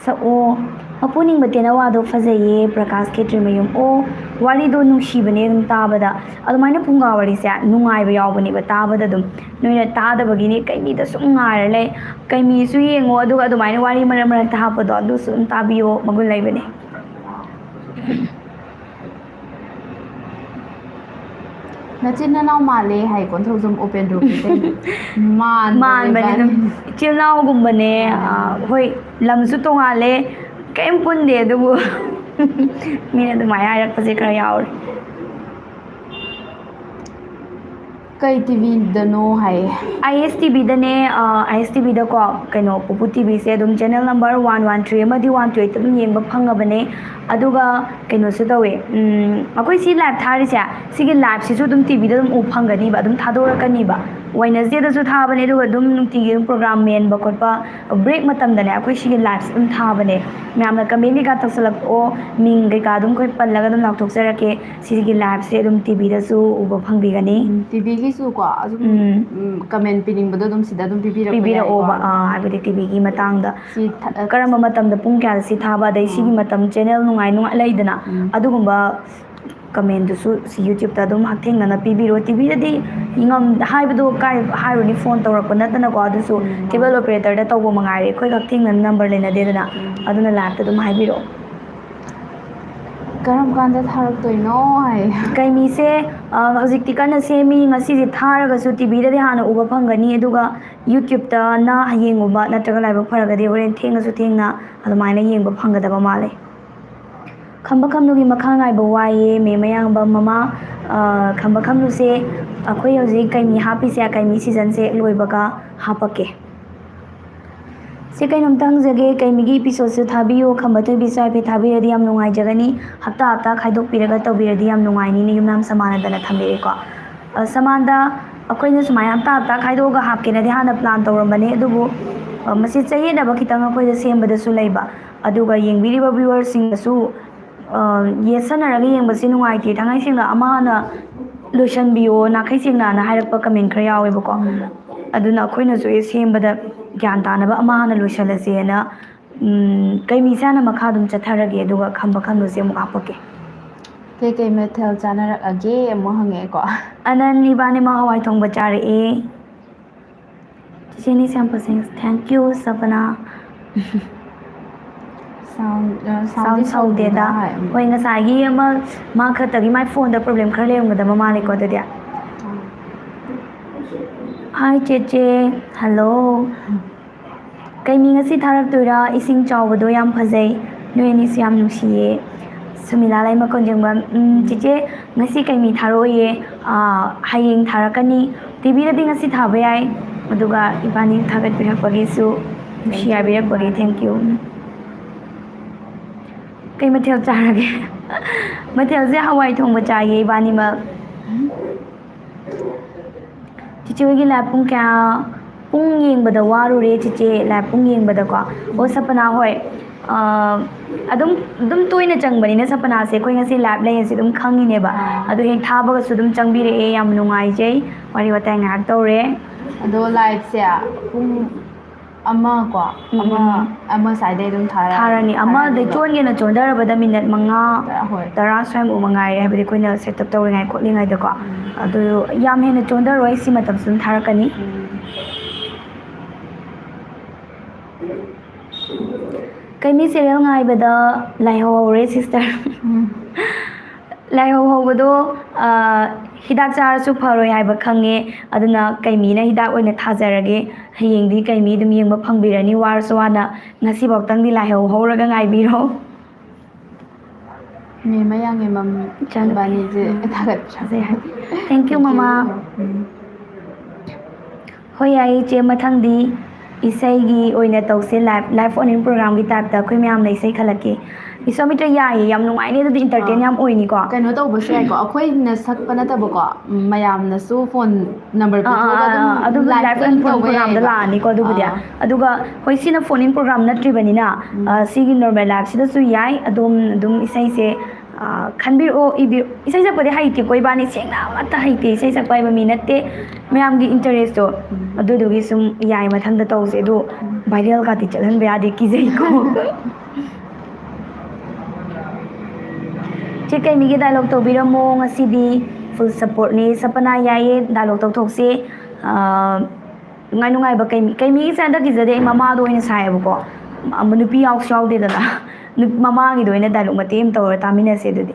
ꯁꯛꯑꯣ ꯃꯄꯨꯅꯤꯡꯕ ꯇꯦꯅꯋꯥꯗꯣ ꯐꯖꯩꯌꯦ ꯄ꯭ꯔꯀꯥꯁ ꯈꯦꯇ꯭ꯔꯤꯃꯌꯨꯝ ꯑꯣ ꯋꯥꯔꯤꯗꯣ ꯅꯨꯡꯁꯤꯕꯅꯦ ꯑꯗꯨꯝ ꯇꯥꯕꯗ ꯑꯗꯨꯃꯥꯏꯅ ꯐꯨꯡꯒꯥ ꯋꯥꯔꯤꯁꯦ ꯅꯨꯡꯉꯥꯏꯕ ꯌꯥꯎꯕꯅꯦꯕ ꯇꯥꯕꯗ ꯑꯗꯨꯝ ꯅꯣꯏꯅ ꯇꯥꯗꯕꯒꯤꯅꯤ ꯀꯩꯃꯤꯗ ꯁꯨꯝ ꯉꯥꯏꯔ ꯂꯩ ꯀꯩꯃꯤꯁꯨ ꯌꯦꯡꯉꯣ ꯑꯗꯨꯒ ꯑꯗꯨꯃꯥꯏꯅ ꯋꯥꯔꯤ ꯃꯔꯛ ꯃꯔꯛꯇ ꯍꯥꯞꯄꯗꯣ ꯑꯗꯨꯁꯨ ꯑꯗꯨꯝ ꯇꯥꯕꯤꯌꯣ ꯃꯒꯨꯟ ꯂꯩꯕꯅꯦ ꯅꯆꯤꯟ ꯅꯅꯥꯎ ꯃꯥꯜꯂꯦ ꯍꯥꯏ ꯀꯣꯟꯊꯧꯖꯝ ꯎꯄꯦꯟꯗ꯭ꯔꯣ ꯄꯤꯇꯩꯅ ꯃꯥꯟꯕꯅꯦ ꯏꯕꯥꯅꯤ ꯏꯆꯤꯜ ꯏꯅꯥꯎꯒꯨꯝꯕꯅꯦ ꯃꯥꯅꯦ ꯍꯣꯏ ꯂꯝꯁꯨ ꯇꯣꯡꯉꯥꯜꯂꯦ ꯀꯩꯝ ꯄꯨꯟꯗꯦ ꯑꯗꯨꯕꯨ ꯃꯤꯅ ꯑꯗꯨꯃꯥꯏꯅ ꯍꯥꯏꯔꯛꯄꯁꯦ ꯈꯔ ꯌꯥꯎꯔꯦ ꯀꯩ ꯇꯤꯚꯤꯗꯅꯣ ꯍꯥꯏꯌꯦ ꯑꯥꯏ ꯑꯦꯁ ꯇꯤꯚꯤꯗꯅꯦ ꯑꯥꯏ ꯑꯦꯁ ꯇꯤꯚꯤꯗꯀꯣ ꯀꯩꯅꯣ ꯄꯨꯄꯨ ꯇꯤꯚꯤꯁꯦ ꯑꯗꯨꯝ ꯆꯦꯅꯦꯜ ꯅꯝꯕꯔ 113 ꯑꯃꯗꯤ 128 ꯑꯗꯨꯝ ꯌꯦꯡꯕ ꯐꯪꯉꯕꯅꯦ ꯑꯗꯨꯒ ꯀꯩꯅꯣꯁꯨ ꯇꯧꯋꯦ ꯑꯩꯈꯣꯏ ꯁꯤ ꯂꯥꯏꯞ ꯊꯥꯔꯤꯁꯦ ꯁꯤꯒꯤ ꯂꯥꯏꯞꯁꯤꯁꯨ ꯑꯗꯨꯝ ꯇꯤꯚꯤꯗ ꯑꯗꯨꯝ ꯎꯕ ꯐꯪꯒꯅꯤꯕ ꯑꯗꯨം ꯊꯥꯗꯣꯔꯛꯀꯅꯤꯕ ꯋꯦꯅꯁꯗꯦꯗꯁꯨ ꯊꯥꯕꯅꯦ ꯑꯗꯨꯒ ꯑꯗꯨꯝ ꯅꯨꯡꯇꯤꯒꯤ ꯑꯗꯨꯝ ꯄ꯭ꯔꯣꯒ꯭ꯔꯥꯝ ꯃꯦꯟꯕ ꯈꯣꯠꯄ ꯕ꯭ꯔꯦꯛ ꯃꯇꯝꯗꯅꯦ ꯑꯩꯈꯣꯏ ꯁꯤꯒꯤ ꯂꯥꯏꯞꯁꯦ ꯑꯗꯨꯝ ꯊꯥꯕꯅꯦ ꯃꯌꯥꯝꯅ ꯀꯃꯦꯟ ꯀꯩꯀꯥ ꯇꯧꯁꯜꯂꯛꯑꯣ ꯃꯤꯡ ꯀꯩꯀꯥ ꯑꯗꯨꯝ ꯑꯩꯈꯣꯏ ꯄꯜꯂꯒ ꯑꯗꯨꯝ ꯂꯥꯎꯊꯣꯛꯆꯔꯛꯀꯦ ꯁꯤꯒꯤ ꯂꯥꯏꯞꯁꯦ ꯑꯗꯨꯝ ꯇꯤꯚꯤꯗꯁꯨ ꯎꯕ ꯐꯪꯕꯤꯒꯅꯤ ꯇꯤꯚꯤꯒꯤꯁꯨ ꯀꯣ ꯑꯗꯨꯝ ꯀꯃꯦꯟ ꯄꯤꯅꯤꯡꯕꯗꯣ ꯑꯗꯨꯝ ꯁꯤꯗ ꯑꯗꯨꯝ ꯄꯤꯕꯤꯔꯛꯄ ꯌꯥꯏꯀꯣ ꯄꯤꯕꯤꯔꯛꯑꯣꯕ ꯍꯥꯏꯕꯗꯤ ꯇꯤꯚꯤꯒꯤ ꯃꯇꯥꯡꯗ ꯁꯤ ꯀꯔꯝꯕ ꯃꯇꯝꯗ ꯄꯨꯡ ꯀꯌꯥꯗ ꯁꯤ ꯊꯥꯕ ꯑꯗꯩ ꯁꯤꯒꯤ ꯃꯇꯝ ꯆꯦꯅꯦꯜ ꯅꯨꯡꯉꯥꯏ ꯂꯩꯗꯅ ꯑꯗꯨꯒꯨꯝꯕ ꯀꯃꯦꯟꯗꯨꯁꯨ ꯁꯤ ꯌꯨꯇ꯭ꯌꯨꯕꯇ ꯑꯗꯨꯝ ꯍꯛꯊꯦꯡꯅꯅ ꯄꯤꯕꯤꯔꯣ ꯇꯤꯚꯤꯗꯗꯤ ꯍꯥꯏꯕꯗꯣ ꯍꯥꯏꯔꯨꯅꯤ ꯐꯣꯟ ꯇꯧꯔꯛꯄ ꯅꯠꯇꯅꯀꯣ ꯑꯗꯨꯁꯨ ꯀꯦꯕꯜ ꯑꯣꯄꯔꯦꯇꯔꯗ ꯇꯧꯕ ꯃꯉꯥꯏꯔꯦ ꯑꯩꯈꯣꯏ ꯍꯛꯊꯦꯡꯅꯅ ꯅꯝꯕꯔ ꯂꯩꯅꯗꯦꯗꯅ ꯑꯗꯨꯅ ꯂꯥꯏꯞꯇ ꯑꯗꯨꯝ ꯍꯥꯏꯕꯤꯔꯛꯑꯣ ꯀꯔꯝ ꯀꯥꯟꯗ ꯊꯥꯔꯛꯇꯣꯏꯅꯣ ꯍꯥꯏ ꯀꯩꯃꯤꯁꯦ ꯍꯧꯖꯤꯛꯇꯤ ꯀꯟꯅ ꯁꯦꯝꯃꯤ ꯉꯁꯤꯁꯦ ꯊꯥꯔꯒꯁꯨ ꯇꯤꯚꯤꯗꯗꯤ ꯍꯥꯟꯅ ꯎꯕ ꯐꯪꯒꯅꯤ ꯑꯗꯨꯒ ꯌꯨꯇ꯭ꯌꯨꯕꯇꯅ ꯍꯌꯦꯡꯒꯨꯝꯕ ꯅꯠꯇ꯭ꯔꯒ ꯂꯥꯏꯕꯛ ꯐꯔꯒꯗꯤ ꯍꯣꯔꯦꯟ ꯊꯦꯡꯅꯁꯨ ꯊꯦꯡꯅ ꯑꯗꯨꯃꯥꯏꯅ ꯌꯦꯡꯕ ꯐꯪꯒꯗꯕ ꯃꯥꯜꯂꯦ ꯈꯝꯕ ꯈꯝꯂꯨꯒꯤ ꯃꯈꯥ ꯉꯥꯏꯕ ꯋꯥꯏꯌꯦ ꯃꯦ ꯃꯌꯥꯡꯕ ꯃꯃꯥ ꯈꯝꯕ ꯈꯝꯂꯨꯁꯦ ꯑꯩꯈꯣꯏ ꯍꯧꯖꯤꯛ ꯀꯩꯃꯤ ꯍꯥꯞꯄꯤꯁꯦ ꯀꯩꯃꯤ ꯁꯤꯖꯟꯁꯦ ꯂꯣꯏꯕꯒ ꯍꯥꯞꯄꯛꯀꯦ ꯁꯤ ꯀꯩꯅꯣꯝꯇ ꯍꯪꯖꯒꯦ ꯀꯩꯃꯤꯒꯤ ꯏꯄꯤꯁꯣꯗꯁꯨ ꯊꯥꯕꯤꯌꯨ ꯈꯝꯕ ꯊꯣꯏꯕꯤꯁꯨ ꯍꯥꯏꯐꯦꯠ ꯊꯥꯕꯤꯔꯗꯤ ꯌꯥꯝ ꯅꯨꯡꯉꯥꯏꯖꯒꯅꯤ ꯍꯞꯇꯥ ꯍꯞꯇꯥ ꯈꯥꯏꯗꯣꯛꯄꯤꯔꯒ ꯇꯧꯕꯤꯔꯗꯤ ꯌꯥꯝ ꯅꯨꯡꯉꯥꯏꯅꯤꯅ ꯌꯨꯝꯅꯥꯝ ꯁꯃꯥꯟꯅꯗꯅ ꯊꯝꯕꯤꯔꯦꯀꯣ ꯁꯃꯥꯟꯗ ꯑꯩꯈꯣꯏꯅ ꯁꯨꯃꯥꯏꯅ ꯍꯞꯇꯥ ꯍꯞꯇꯥ ꯈꯥꯏꯗꯣꯛꯑꯒ ꯍꯥꯞꯀꯦꯅꯗꯤ ꯍꯥꯟꯅ ꯄ꯭ꯂꯥꯟ ꯇꯧꯔꯝꯕꯅꯦ ꯑꯗꯨꯕꯨ ꯃꯁꯤ ꯆꯌꯦꯠꯅꯕ ꯈꯤꯇꯪ ꯑꯩꯈꯣꯏꯗ ꯁꯦꯝꯕꯗꯁꯨ ꯂꯩꯕ ꯑꯗꯨꯒ ꯌꯦꯡꯕꯤꯔꯤꯕ ꯚ꯭ꯌꯨꯋꯔꯁꯤꯡꯗꯁꯨ ꯌꯦꯠꯁꯟꯅꯔꯒ ꯌꯦꯡꯕꯁꯤ ꯅꯨꯡꯉꯥꯏꯇꯦ ꯊꯥꯡꯉꯩ ꯁꯦꯡꯅ ꯑꯃ ꯍꯥꯟꯅ ꯂꯣꯏꯁꯟꯕꯤꯌꯣ ꯅꯥꯈꯩ ꯁꯦꯡꯅꯅ ꯍꯥꯏꯔꯛꯄ ꯀꯃꯦꯟ ꯈꯔ ꯌꯥꯎꯋꯦꯕꯀꯣ ꯑꯗꯨꯅ ꯑꯩꯈꯣꯏꯅꯁꯨ ꯁꯦꯝꯕꯗ ꯒ꯭ꯌꯥꯟ ꯇꯥꯅꯕ ꯑꯃ ꯍꯥꯟꯅ ꯂꯣꯏꯁꯜꯂꯁꯦꯅ ꯀꯩꯃꯤꯁꯦ ꯍꯥꯟꯅ ꯃꯈꯥ ꯑꯗꯨꯝ ꯆꯠꯊꯔꯒꯦ ꯑꯗꯨꯒ ꯈꯝꯕ ꯈꯝꯂꯨꯁꯦ ꯑꯃꯨꯛ ꯍꯥꯞꯄꯛꯀꯦ ꯀꯩꯀꯩ ꯃꯊꯦꯜ ꯆꯥꯅꯔꯛꯑꯒꯦ ꯑꯃꯨꯛ ꯍꯪꯉꯛꯑꯦꯀꯣ ꯑꯅꯟ ꯏꯕꯥꯅꯤꯃꯛ ꯍꯋꯥꯏ ꯊꯣꯡꯕ ꯆꯥꯔꯛꯑꯦ ꯆꯤꯆꯦꯅꯤ ꯁꯦꯝꯄꯁꯤꯡ ꯊꯦꯡꯛ ꯌꯨ ꯁꯄꯅꯥ ꯁꯥꯎꯟ ꯁꯥꯎꯟꯗꯤ ꯁꯧꯗꯦꯗ ꯁꯧꯗꯦꯗ ꯍꯥꯏ ꯍꯣꯏ ꯉꯁꯥꯏꯒꯤ ꯑꯃ ꯃꯥ ꯈꯛꯇꯒꯤ ꯃꯥꯏ ꯐꯣꯟꯗ ꯄ꯭ꯔꯣꯕ꯭ꯂꯦꯝ ꯈꯔ ꯂꯩꯔꯝꯒꯗꯕ ꯃꯥꯜꯂꯦꯀꯣ ꯑꯗꯨꯗꯤ ꯍꯥꯏ ꯆꯦꯆꯦ ꯍꯜꯂꯣ ꯀꯩꯃꯤ ꯉꯁꯤ ꯊꯥꯔꯛꯇꯣꯏꯔꯥ ꯏꯁꯤꯡ ꯆꯥꯎꯕꯗꯣ ꯌꯥꯝ ꯐꯖꯩ ꯅꯣꯏ ꯑꯅꯤꯁꯨ ꯌꯥꯝ ꯅꯨꯡꯁꯤꯌꯦ ꯁꯨꯃꯤꯂꯥ ꯂꯩꯃ ꯀꯣꯟꯖꯦꯡꯕꯝ ꯆꯦꯆꯦ ꯉꯁꯤ ꯀꯩꯃꯤ ꯊꯥꯔꯛꯑꯣꯏꯌꯦ ꯍꯌꯦꯡ ꯊꯥꯔꯛꯀꯅꯤ ꯇꯤꯚꯤꯗꯗꯤ ꯉꯁꯤ ꯊꯥꯕ ꯌꯥꯏ ꯑꯗꯨꯒ ꯏꯕꯥꯅꯤ ꯊꯥꯒꯠꯄꯤꯔꯛꯄꯒꯤꯁꯨ ꯅꯨꯡꯁꯤ ꯌꯥꯕꯤꯔꯛꯄꯒꯤ ꯊꯦꯡꯛ ꯌꯨ ꯀꯩ ꯃꯊꯦꯜ ꯆꯥꯔꯒꯦ ꯃꯊꯦꯜꯁꯦ ꯍꯋꯥꯏ ꯊꯣꯡꯕ ꯆꯥꯏꯌꯦ ꯏꯕꯥꯅꯤꯃꯛ ꯆꯤꯆꯦ ꯍꯣꯏꯒꯤ ꯂꯥꯏꯞ ꯄꯨꯡ ꯀꯌꯥ ꯄꯨꯡ ꯌꯦꯡꯕꯗ ꯋꯥꯔꯨꯔꯦ ꯆꯤꯆꯦ ꯂꯥꯏꯞ ꯄꯨꯡ ꯌꯦꯡꯕꯗꯀꯣ ꯑꯣ ꯁꯄꯅꯥ ꯍꯣꯏ ꯑꯗꯨꯝ ꯇꯣꯏꯅ ꯆꯪꯕꯅꯤꯅ ꯁꯄꯅꯥꯁꯦ ꯑꯩꯈꯣꯏ ꯉꯁꯤ ꯂꯥꯏꯞ ꯂꯩꯌꯦꯁꯦ ꯑꯗꯨꯝ ꯈꯪꯉꯤꯅꯦꯕ ꯑꯗꯣ ꯍꯦꯛ ꯊꯥꯕꯒꯁꯨ ꯑꯗꯨꯝ ꯆꯪꯕꯤꯔꯛꯑꯦ ꯌꯥꯝ ꯅꯨꯡꯉꯥꯏꯖꯩ ꯋꯥꯔꯤ ꯋꯥꯇꯥꯏ ꯉꯥꯏꯍꯥꯛ ꯇꯧꯔꯦ ꯑꯗꯣ ꯂꯥꯏꯚꯁꯦ ꯄꯨꯡ ꯑꯃ ꯀꯣ ꯑꯃ ꯁ꯭ꯋꯥꯏꯗꯩ ꯑꯗꯨꯝ ꯊꯥꯔꯅꯤ ꯑꯃꯗꯩ ꯊꯥꯔꯛꯑꯅꯦꯕ ꯆꯣꯟꯒꯦꯅ ꯆꯣꯟꯊꯔꯕꯗ ꯃꯤꯅꯠ 5 ꯍꯣꯏ 10 ꯁ꯭ꯋꯥꯏꯃꯨꯛ ꯃꯉꯥꯏꯔꯦ ꯍꯥꯏꯕꯗꯤ ꯑꯩꯈꯣꯏꯅ ꯁꯦꯠꯑꯞ ꯇꯧꯔꯤꯉꯥꯏ ꯈꯣꯠꯂꯤꯉꯩꯗꯀꯣ ꯑꯗꯨ ꯌꯥꯝ ꯍꯦꯟꯅ ꯆꯣꯟꯊꯔꯣꯏ ꯁꯤ ꯃꯇꯝꯁꯨ ꯑꯗꯨꯝ ꯊꯥꯔꯛꯀꯅꯤ ꯀꯩꯃꯤ ꯁꯦꯔꯤꯌꯦꯜ ꯉꯥꯏꯕꯗ ꯂꯥꯏꯍꯧꯍꯧꯔꯦ ꯁꯤꯁꯇꯔ ꯂꯥꯏꯍꯧ ꯍꯧꯕꯗꯣ ꯍꯤꯗꯥꯛ ꯆꯥꯔꯁꯨ ꯐꯔꯣꯏ ꯍꯥꯏꯕ ꯈꯪꯉꯦ ꯑꯗꯨꯅ ꯀꯩꯃꯤꯅ ꯍꯤꯗꯥꯛ ꯑꯣꯏꯅ ꯊꯥꯖꯔꯒꯦ ꯍꯌꯦꯡꯗꯤ ꯀꯩꯃꯤ ꯑꯗꯨꯝ ꯌꯦꯡꯕ ꯐꯪꯕꯤꯔꯅꯤ ꯋꯥꯔꯁꯨ ꯋꯥꯅ ꯉꯁꯤꯐꯥꯎꯇꯪꯗꯤ ꯂꯥꯏꯍꯧ ꯍꯧꯔꯒ ꯉꯥꯏꯕꯤꯔꯣ ꯃꯦ ꯃꯌꯥꯡꯒꯤꯃꯝ ꯏꯆꯥꯅꯨꯄꯤ ꯏꯕꯥꯅꯤꯁꯦ ꯐꯖꯩ ꯍꯥꯏ ꯊꯥꯒꯠꯄꯤꯔꯛꯄ ꯊꯦꯡꯛ ꯌꯨ ꯃꯃꯥ ꯍꯣꯏ ꯌꯥꯏ ꯏꯆꯦ ꯃꯊꯪꯗꯤ ꯏꯁꯩꯒꯤ ꯑꯣꯏꯅ ꯇꯧꯁꯦ ꯂꯥꯏꯐ ꯑꯣꯟ ꯏꯟ ꯄ꯭ꯔꯣꯒ꯭ꯔꯥꯝꯒꯤ ꯇꯥꯏꯞꯇ ꯑꯩꯈꯣꯏ ꯃꯌꯥꯝꯅ ꯏꯁꯩ ꯈꯜꯂꯛꯀꯦ ꯏꯁꯣꯃꯤꯇ꯭ꯔ ꯌꯥꯏꯌꯦ ꯌꯥꯝ ꯅꯨꯡꯉꯥꯏꯅꯤ ꯑꯗꯨꯗꯤ ꯏꯟꯇꯔꯇꯦꯟ ꯌꯥꯝ ꯑꯣꯏꯅꯤꯀꯣ ꯀꯩꯅꯣ ꯇꯧꯕꯁꯨ ꯌꯥꯏꯀꯣ ꯑꯩꯈꯣꯏꯅ ꯁꯛꯄ ꯅꯠꯇꯕꯀꯣ ꯃꯌꯥꯝꯅꯁꯨ ꯐꯣꯟ ꯅꯝꯕꯔ ꯄꯤꯊꯣꯛꯑꯒ ꯑꯗꯨꯝ ꯑꯗꯨꯕꯨꯗꯤ ꯂꯥꯏꯐ ꯂꯥꯏꯚꯇ ꯑꯣꯟ ꯑꯗꯨꯝ ꯐꯣꯟ ꯇꯧꯕ ꯄ꯭ꯔꯣꯒ꯭ꯔꯥꯝꯗ ꯌꯥꯏꯑꯕ ꯂꯥꯛꯑꯅꯤꯀꯣ ꯑꯗꯨꯕꯨꯗꯤ ꯑꯗꯨꯒ ꯍꯣꯏ ꯁꯤꯅ ꯐꯣꯟ ꯏꯟ ꯄ꯭ꯔꯣꯒ꯭ꯔꯥꯝ ꯅꯠꯇ꯭ꯔꯤꯕꯅꯤꯅ ꯁꯤꯒꯤ ꯅꯣꯔꯃꯦꯜ ꯂꯥꯏꯐꯁꯤꯗꯁꯨ ꯌꯥꯏ ꯑꯗꯨꯝ ꯏꯁꯩꯁꯦ ꯈꯟꯕꯤꯔꯛꯑꯣ ꯏꯁꯩ ꯁꯛꯄꯗꯤ ꯍꯩꯇꯦꯀꯣ ꯏꯕꯥꯅꯤ ꯁꯦꯡꯅ ꯑꯃꯠꯇ ꯍꯩꯇꯦ ꯏꯁꯩ ꯁꯛꯄ ꯍꯩꯕ ꯃꯤ ꯅꯠꯇꯦ ꯃꯌꯥꯝꯒꯤ ꯏꯟꯇꯔꯦꯁꯇꯣ ꯑꯗꯨꯗꯨꯒꯤ ꯁꯨꯝ ꯌꯥꯏ ꯃꯊꯪꯗ ꯇꯧꯁꯦ ꯑꯗꯣ ꯚꯥꯏꯔꯦꯜꯒꯗꯤ ꯆꯠꯍꯟꯕ ꯌꯥꯗꯦ ꯀꯤꯖꯩꯀꯣ ꯆꯦ ꯀꯩꯃꯤꯒꯤ ꯗꯥꯏꯂꯣꯛ ꯇꯧꯕꯤꯔꯝꯃꯣ ꯉꯁꯤꯗꯤ ꯐꯨꯜ ꯁꯞꯄꯣꯔꯠꯅꯤ ꯁꯄꯅꯥ ꯌꯥꯏꯌꯦ ꯗꯥꯏꯂꯣꯛ ꯇꯧꯊꯣꯛꯁꯦ ꯅꯨꯡꯉꯥꯏꯕ ꯀꯩꯃꯤꯒꯤꯁꯦ ꯍꯟꯗꯛꯀꯤꯁꯤꯗꯤ ꯑꯩ ꯃꯃꯥꯗꯣ ꯑꯣꯏꯅ ꯁꯥꯏꯌꯦꯕꯀꯣ ꯅꯨꯄꯤ ꯌꯥꯎꯁꯨ ꯌꯥꯎꯗꯦꯗꯅ ꯃꯃꯥꯒꯤꯗ ꯑꯣꯏꯅ ꯗꯥꯏꯂꯣꯛ ꯃꯇꯦꯛ ꯑꯃ ꯇꯧꯔ ꯇꯥꯃꯤꯟꯅꯁꯦ ꯑꯗꯨꯗꯤ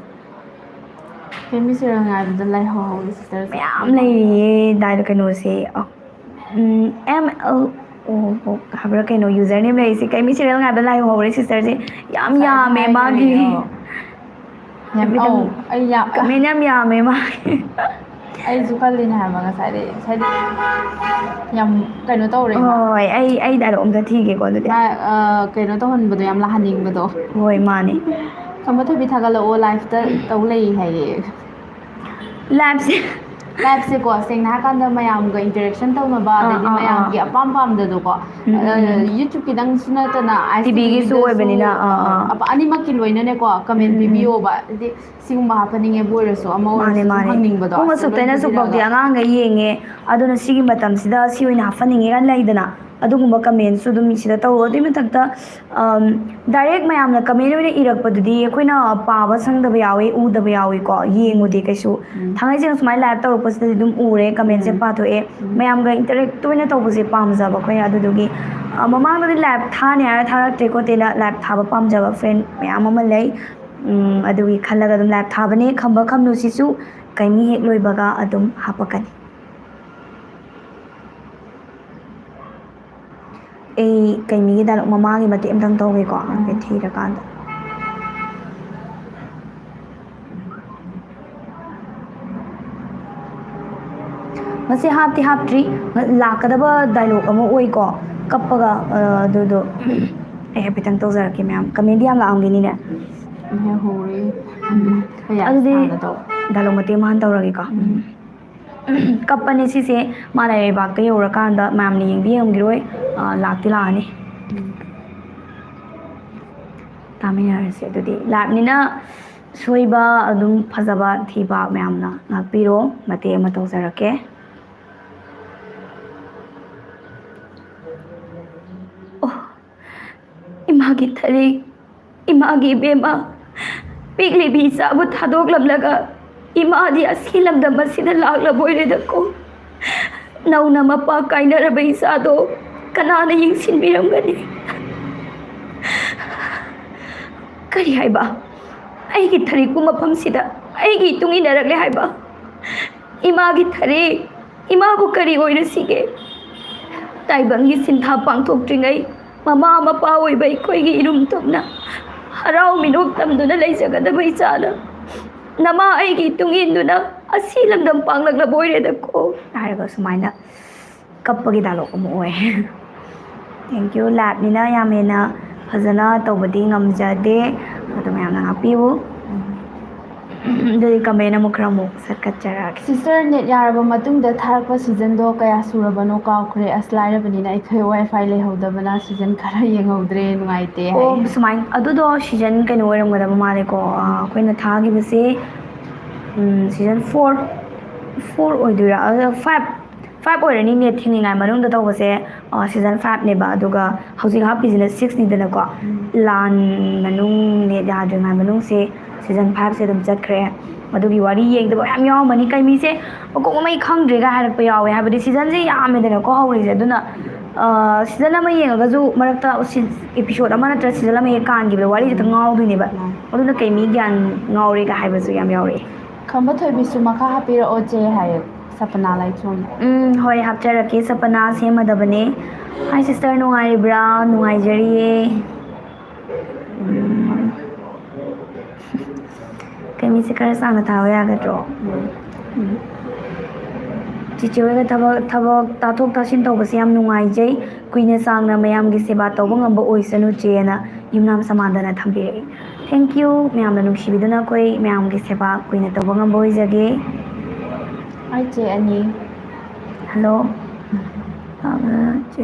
ꯀꯩꯃꯤ ꯁꯦꯔꯦꯜ ꯉꯥꯏꯕꯗ ꯂꯥꯏꯍꯧꯍꯧꯔꯤ ꯁꯤꯁꯇꯔꯁꯦ ꯃꯌꯥꯝ ꯂꯩꯔꯤꯌꯦ ꯀꯩꯅꯣꯁꯦ ꯍꯥꯏꯕ꯭ꯔꯥ ꯀꯩꯅꯣ ꯌꯨꯖꯔ ꯅꯦꯝ ꯂꯩꯔꯤꯁꯦ ꯀꯩꯃꯤ ꯁꯦꯔꯤꯌꯦꯜ ꯉꯥꯏꯕ ꯂꯥꯏꯍꯧꯍꯧꯔꯦ ꯁꯤꯁꯇꯔꯁꯦ ꯌꯥꯝ ꯉꯁꯥꯏꯗꯩ ꯌꯥꯝꯃꯦ ꯍꯥꯏꯈꯔꯦ ꯃꯥꯒꯤ ꯑꯩ ꯌꯥꯝ ꯀꯃꯦꯟ ꯌꯥꯝ ꯌꯥꯝꯃꯦ ꯃꯥꯒꯤ ꯑꯩꯁꯨ ꯈꯜꯂꯤꯅꯦ ꯍꯥꯏꯕ ꯉꯁꯥꯏꯗꯩ ꯍꯥꯏꯗꯤ ꯌꯥꯝ ꯀꯩꯅꯣ ꯇꯧꯔꯦ ꯃꯥ ꯍꯣꯏ ꯑꯩ ꯗꯥꯏꯂꯣꯛ ꯑꯝꯇ ꯊꯤꯒꯦꯀꯣ ꯑꯗꯨꯗꯤ ꯃꯥ ꯀꯩꯅꯣ ꯇꯧꯍꯟꯕꯗꯣ ꯌꯥꯝ ꯂꯥꯛꯍꯟꯅꯤꯡꯕꯗꯣ ꯍꯣꯏ ꯃꯥꯅꯦ ꯈꯝꯕ ꯊꯣꯏꯕꯤ ꯊꯥꯒꯠꯂꯛꯑꯣ ꯂꯥꯏꯐꯇ ꯇꯧ ꯂꯩ ꯍꯥꯏꯌꯦ ꯂꯥꯏꯐꯁꯦ ꯂꯥꯏꯐꯁꯦꯀꯣ ꯁꯦꯡꯅ ꯍꯥꯏꯔꯀꯥꯟꯗ ꯃꯌꯥꯝꯒ ꯏꯟꯇꯔꯦꯛꯁꯟ ꯇꯧꯅꯕ ꯑꯗꯩꯗꯤ ꯃꯌꯥꯝꯒꯤ ꯑꯄꯥꯝ ꯄꯥꯝꯗꯗꯣꯀꯣ ꯌꯨꯇ꯭ꯌꯨꯕꯀꯤꯗꯪꯁꯨ ꯅꯠꯇꯅ ꯑꯥꯏꯁ ꯇꯤꯚꯤꯒꯤꯁꯨ ꯇꯤꯚꯤꯒꯤꯗꯁꯨ ꯑꯣꯏꯕꯅꯤꯅ ꯑꯅꯤꯃꯛꯀꯤ ꯂꯣꯏꯅꯅꯦꯀꯣ ꯀꯃꯦꯟ ꯄꯤꯕꯤꯌꯣꯕ ꯍꯥꯏꯗꯤ ꯁꯤꯒꯨꯝꯕ ꯍꯥꯞꯍꯟꯅꯤꯡꯉꯦꯕꯨ ꯑꯣꯏꯔꯁꯨ ꯑꯃ ꯃꯥꯅꯦ ꯑꯣꯏꯔꯁꯨ ꯁꯨꯝ ꯃꯥꯅꯦ ꯍꯪꯅꯤꯡꯕꯗꯣ ꯄꯨꯡ ꯁꯤꯗ ꯂꯣꯏ ꯑꯁꯨꯛꯇꯩꯅ ꯑꯁꯨꯛꯐꯥꯎꯗꯤ ꯄꯤꯕꯤꯔꯛꯑꯒ ꯑꯉꯥꯡꯒꯩ ꯌꯦꯡꯉꯦ ꯑꯗꯨꯅ ꯁꯤꯒꯤ ꯃꯇꯝꯁꯤꯗ ꯁꯤ ꯑꯣꯏꯅ ꯍꯥꯞꯍꯟꯅꯤꯡꯉꯦꯒ ꯂꯩꯗꯅ ꯑꯗꯨꯒꯨꯝꯕ ꯀꯃꯦꯟꯁꯨ ꯑꯗꯨꯝ ꯁꯤꯗ ꯇꯧꯔꯣ ꯑꯗꯨꯏ ꯃꯊꯛꯇ ꯗꯥꯏꯔꯦꯛ ꯃꯌꯥꯝꯅ ꯀꯃꯦꯟ ꯑꯣꯏꯅ ꯏꯔꯛꯄꯗꯨꯗꯤ ꯑꯩꯈꯣꯏꯅ ꯄꯥꯕ ꯁꯪꯗꯕ ꯌꯥꯎꯋꯤ ꯎꯗꯕ ꯌꯥꯎꯋꯤꯀꯣ ꯌꯦꯡꯉꯨꯗꯦ ꯀꯩꯁꯨ ꯊꯥꯡꯉꯩꯁꯦꯡꯅ ꯁꯨꯃꯥꯏꯅ ꯂꯥꯏꯚ ꯇꯧꯔꯛꯄꯁꯤꯗꯗꯤ ꯑꯗꯨꯝ ꯎꯔꯦ ꯀꯃꯦꯟꯁꯦ ꯄꯥꯊꯣꯛꯑꯦ ꯃꯌꯥꯝꯒ ꯏꯟꯇꯔꯦꯛ ꯇꯣꯏꯅ ꯇꯧꯕꯁꯦ ꯄꯥꯝꯖꯕ ꯑꯩꯈꯣꯏꯅ ꯑꯗꯨꯗꯨꯒꯤ ꯃꯃꯥꯡꯗꯗꯤ ꯂꯥꯏꯚ ꯊꯥꯅꯤ ꯍꯥꯏꯔ ꯊꯥꯔꯛꯇ꯭ꯔꯦ ꯈꯣꯠꯇꯦꯅ ꯂꯥꯏꯚ ꯊꯥꯕ ꯄꯥꯝꯖꯕ ꯐ꯭ꯔꯦꯟ ꯃꯌꯥꯝ ꯑꯃ ꯂꯩ ꯑꯗꯨꯒꯤ ꯈꯜꯂꯒ ꯑꯗꯨꯝ ꯂꯥꯏꯚ ꯊꯥꯕꯅꯦ ꯈꯝꯕ ꯈꯝꯅꯨꯁꯤꯁꯨ ꯀꯩꯃꯤ ꯍꯦꯛ ꯂꯣꯏꯕꯒ ꯑꯗꯨꯝ ꯍꯥꯞꯄꯛꯀꯅꯤ ꯑꯩ ꯀꯩꯃꯤꯒꯤ ꯗꯥꯏꯂꯣꯛ ꯃꯃꯥꯒꯤ ꯃꯇꯦꯛ ꯑꯃꯇꯪ ꯇꯧꯒꯦꯀꯣ ꯍꯥꯏꯐꯦꯠ ꯊꯤꯔꯀꯥꯟꯗ ꯉꯁꯤ ꯍꯥꯞꯇ꯭ꯔꯤ ꯂꯥꯛꯀꯗꯕ ꯗꯥꯏꯂꯣꯛ ꯑꯃ ꯑꯣꯏꯀꯣ ꯀꯞꯄꯒ ꯑꯗꯨꯗꯣ ꯑꯩ ꯍꯥꯏꯐꯦꯠꯇꯪ ꯇꯧꯖꯔꯛꯀꯦ ꯃꯌꯥꯝ ꯀꯃꯦꯟꯗꯤ ꯌꯥꯝ ꯂꯥꯛꯑꯝꯒꯅꯤꯅꯦ ꯂꯩꯍꯧꯔꯦ ꯀꯌꯥ ꯑꯗꯨꯗꯤ ꯁꯥꯡꯅ ꯇꯧ ꯗꯥꯏꯂꯣꯛ ꯃꯇꯦꯛ ꯑꯃ ꯍꯥꯟꯅ ꯇꯧꯔꯒꯦꯀꯣ ꯀꯞꯄꯅꯦ ꯁꯤꯁꯦ ꯃꯥ ꯂꯩꯕꯥꯛꯇ ꯌꯧꯔꯀꯥꯟꯗ ꯃꯌꯥꯝꯅ ꯌꯦꯡꯕꯤ ꯉꯝꯈꯤꯔꯣꯏ ꯂꯥꯛꯇꯤ ꯂꯥꯛꯑꯅꯤ ꯇꯥꯃꯤꯟꯅꯔꯁꯦ ꯑꯗꯨꯗꯤ ꯂꯥꯏꯚꯅꯤꯅ ꯁꯣꯏꯕ ꯑꯗꯨꯝ ꯐꯖꯕ ꯊꯤꯕ ꯃꯌꯥꯝꯅ ꯉꯥꯛꯄꯤꯔꯣ ꯃꯇꯦꯛ ꯑꯃ ꯇꯧꯖꯔꯛꯀꯦ ꯑꯣ 이마기 탈이 이마기 베마 삐글리비 이사부 타독람라가 이마디 아실람다 마시다 락라 보이레다고 나우나 마빠 까이나라바 이사도 그나나 잉신비람가니 그리 하이바 아이기 탈이 꾸마팜시다 아이기 뚱이 나락래 하이바 이마기 탈이 이마부 그리 오이르시게 ताइबंगी सिंथा पांथोक्ट्रिङै ममा मपा ओइबै खोइगी इरुम तोमना हराउ मिनोक तमदुना लेजगदबै इचाना नमा आइगी तुंगिन्दुना असि लमदम पांगलगला बोइरेदको हारगा सुमाइना कप्पगी डायलॉग अमु ओय थैंक यू लैबनिना यामेना फजना तौबदी ngamjade अदुम यामना ngappiu दि कमेन अमु खरामु सत्कचराग सिस्टर नेट यारबा मतुंगदा थारकपा सीजन दो कया सुरबनो काउखरे असलाइरबनिना अखै वाईफाई लेहौदबना सीजन खरा येंगौद्रे नुंगाइते ओ सुमाइन अदुदो सीजन कनो ओरमगदब मालेको अखोइना थागिबसे सीजन 4 ओइदुरा 5 ओइरनी नेट थिंगिङाइ मनुंगदा तौबसे सीजन 5 नेबा अदुगा हौजिक हापिजिना 6 निदनको लान मनुंग नेट याद्रिङाइ मनुंगसे सीजन 5 से दम चक्रे मदुगी वारी येंगदबो याम यावमनी कैमीसे ओकोमै खंग्द्रेगा हारकपा यावे हाबदि सीजन से यामेदनको हौरिसे अदुना सीजन अमा येंगगजु मरक्ता एपिसोड अमा नत्र सीजन अमा कानगिबे वारी जत ngaudुनेबा अदुना कैमी ज्ञान ngaurega हाइबसु याम यावरे खंबा थोइबिसु मखा हापिरा ओचे हाय सपना लाइचोन होय हापचरके सपना सेमदबने हाय सिस्टर नुंगाइब्रा नुंगाइजरिए कैमीसे खरा सांगना थावा यागद्रो चिचोगा थबक ताथोक तासिन तौबसे याम नुंगाइजै कुइना सांगना मयामगी सेवा तौबा ngamba ओइसनु चेना Yumnam Samadhana थंबिरे thank you मयामना नुंसिबिदुना कोइ मयामगी सेवा कुइना तौबा ngamba ओइजगे आई चे अनि हेलो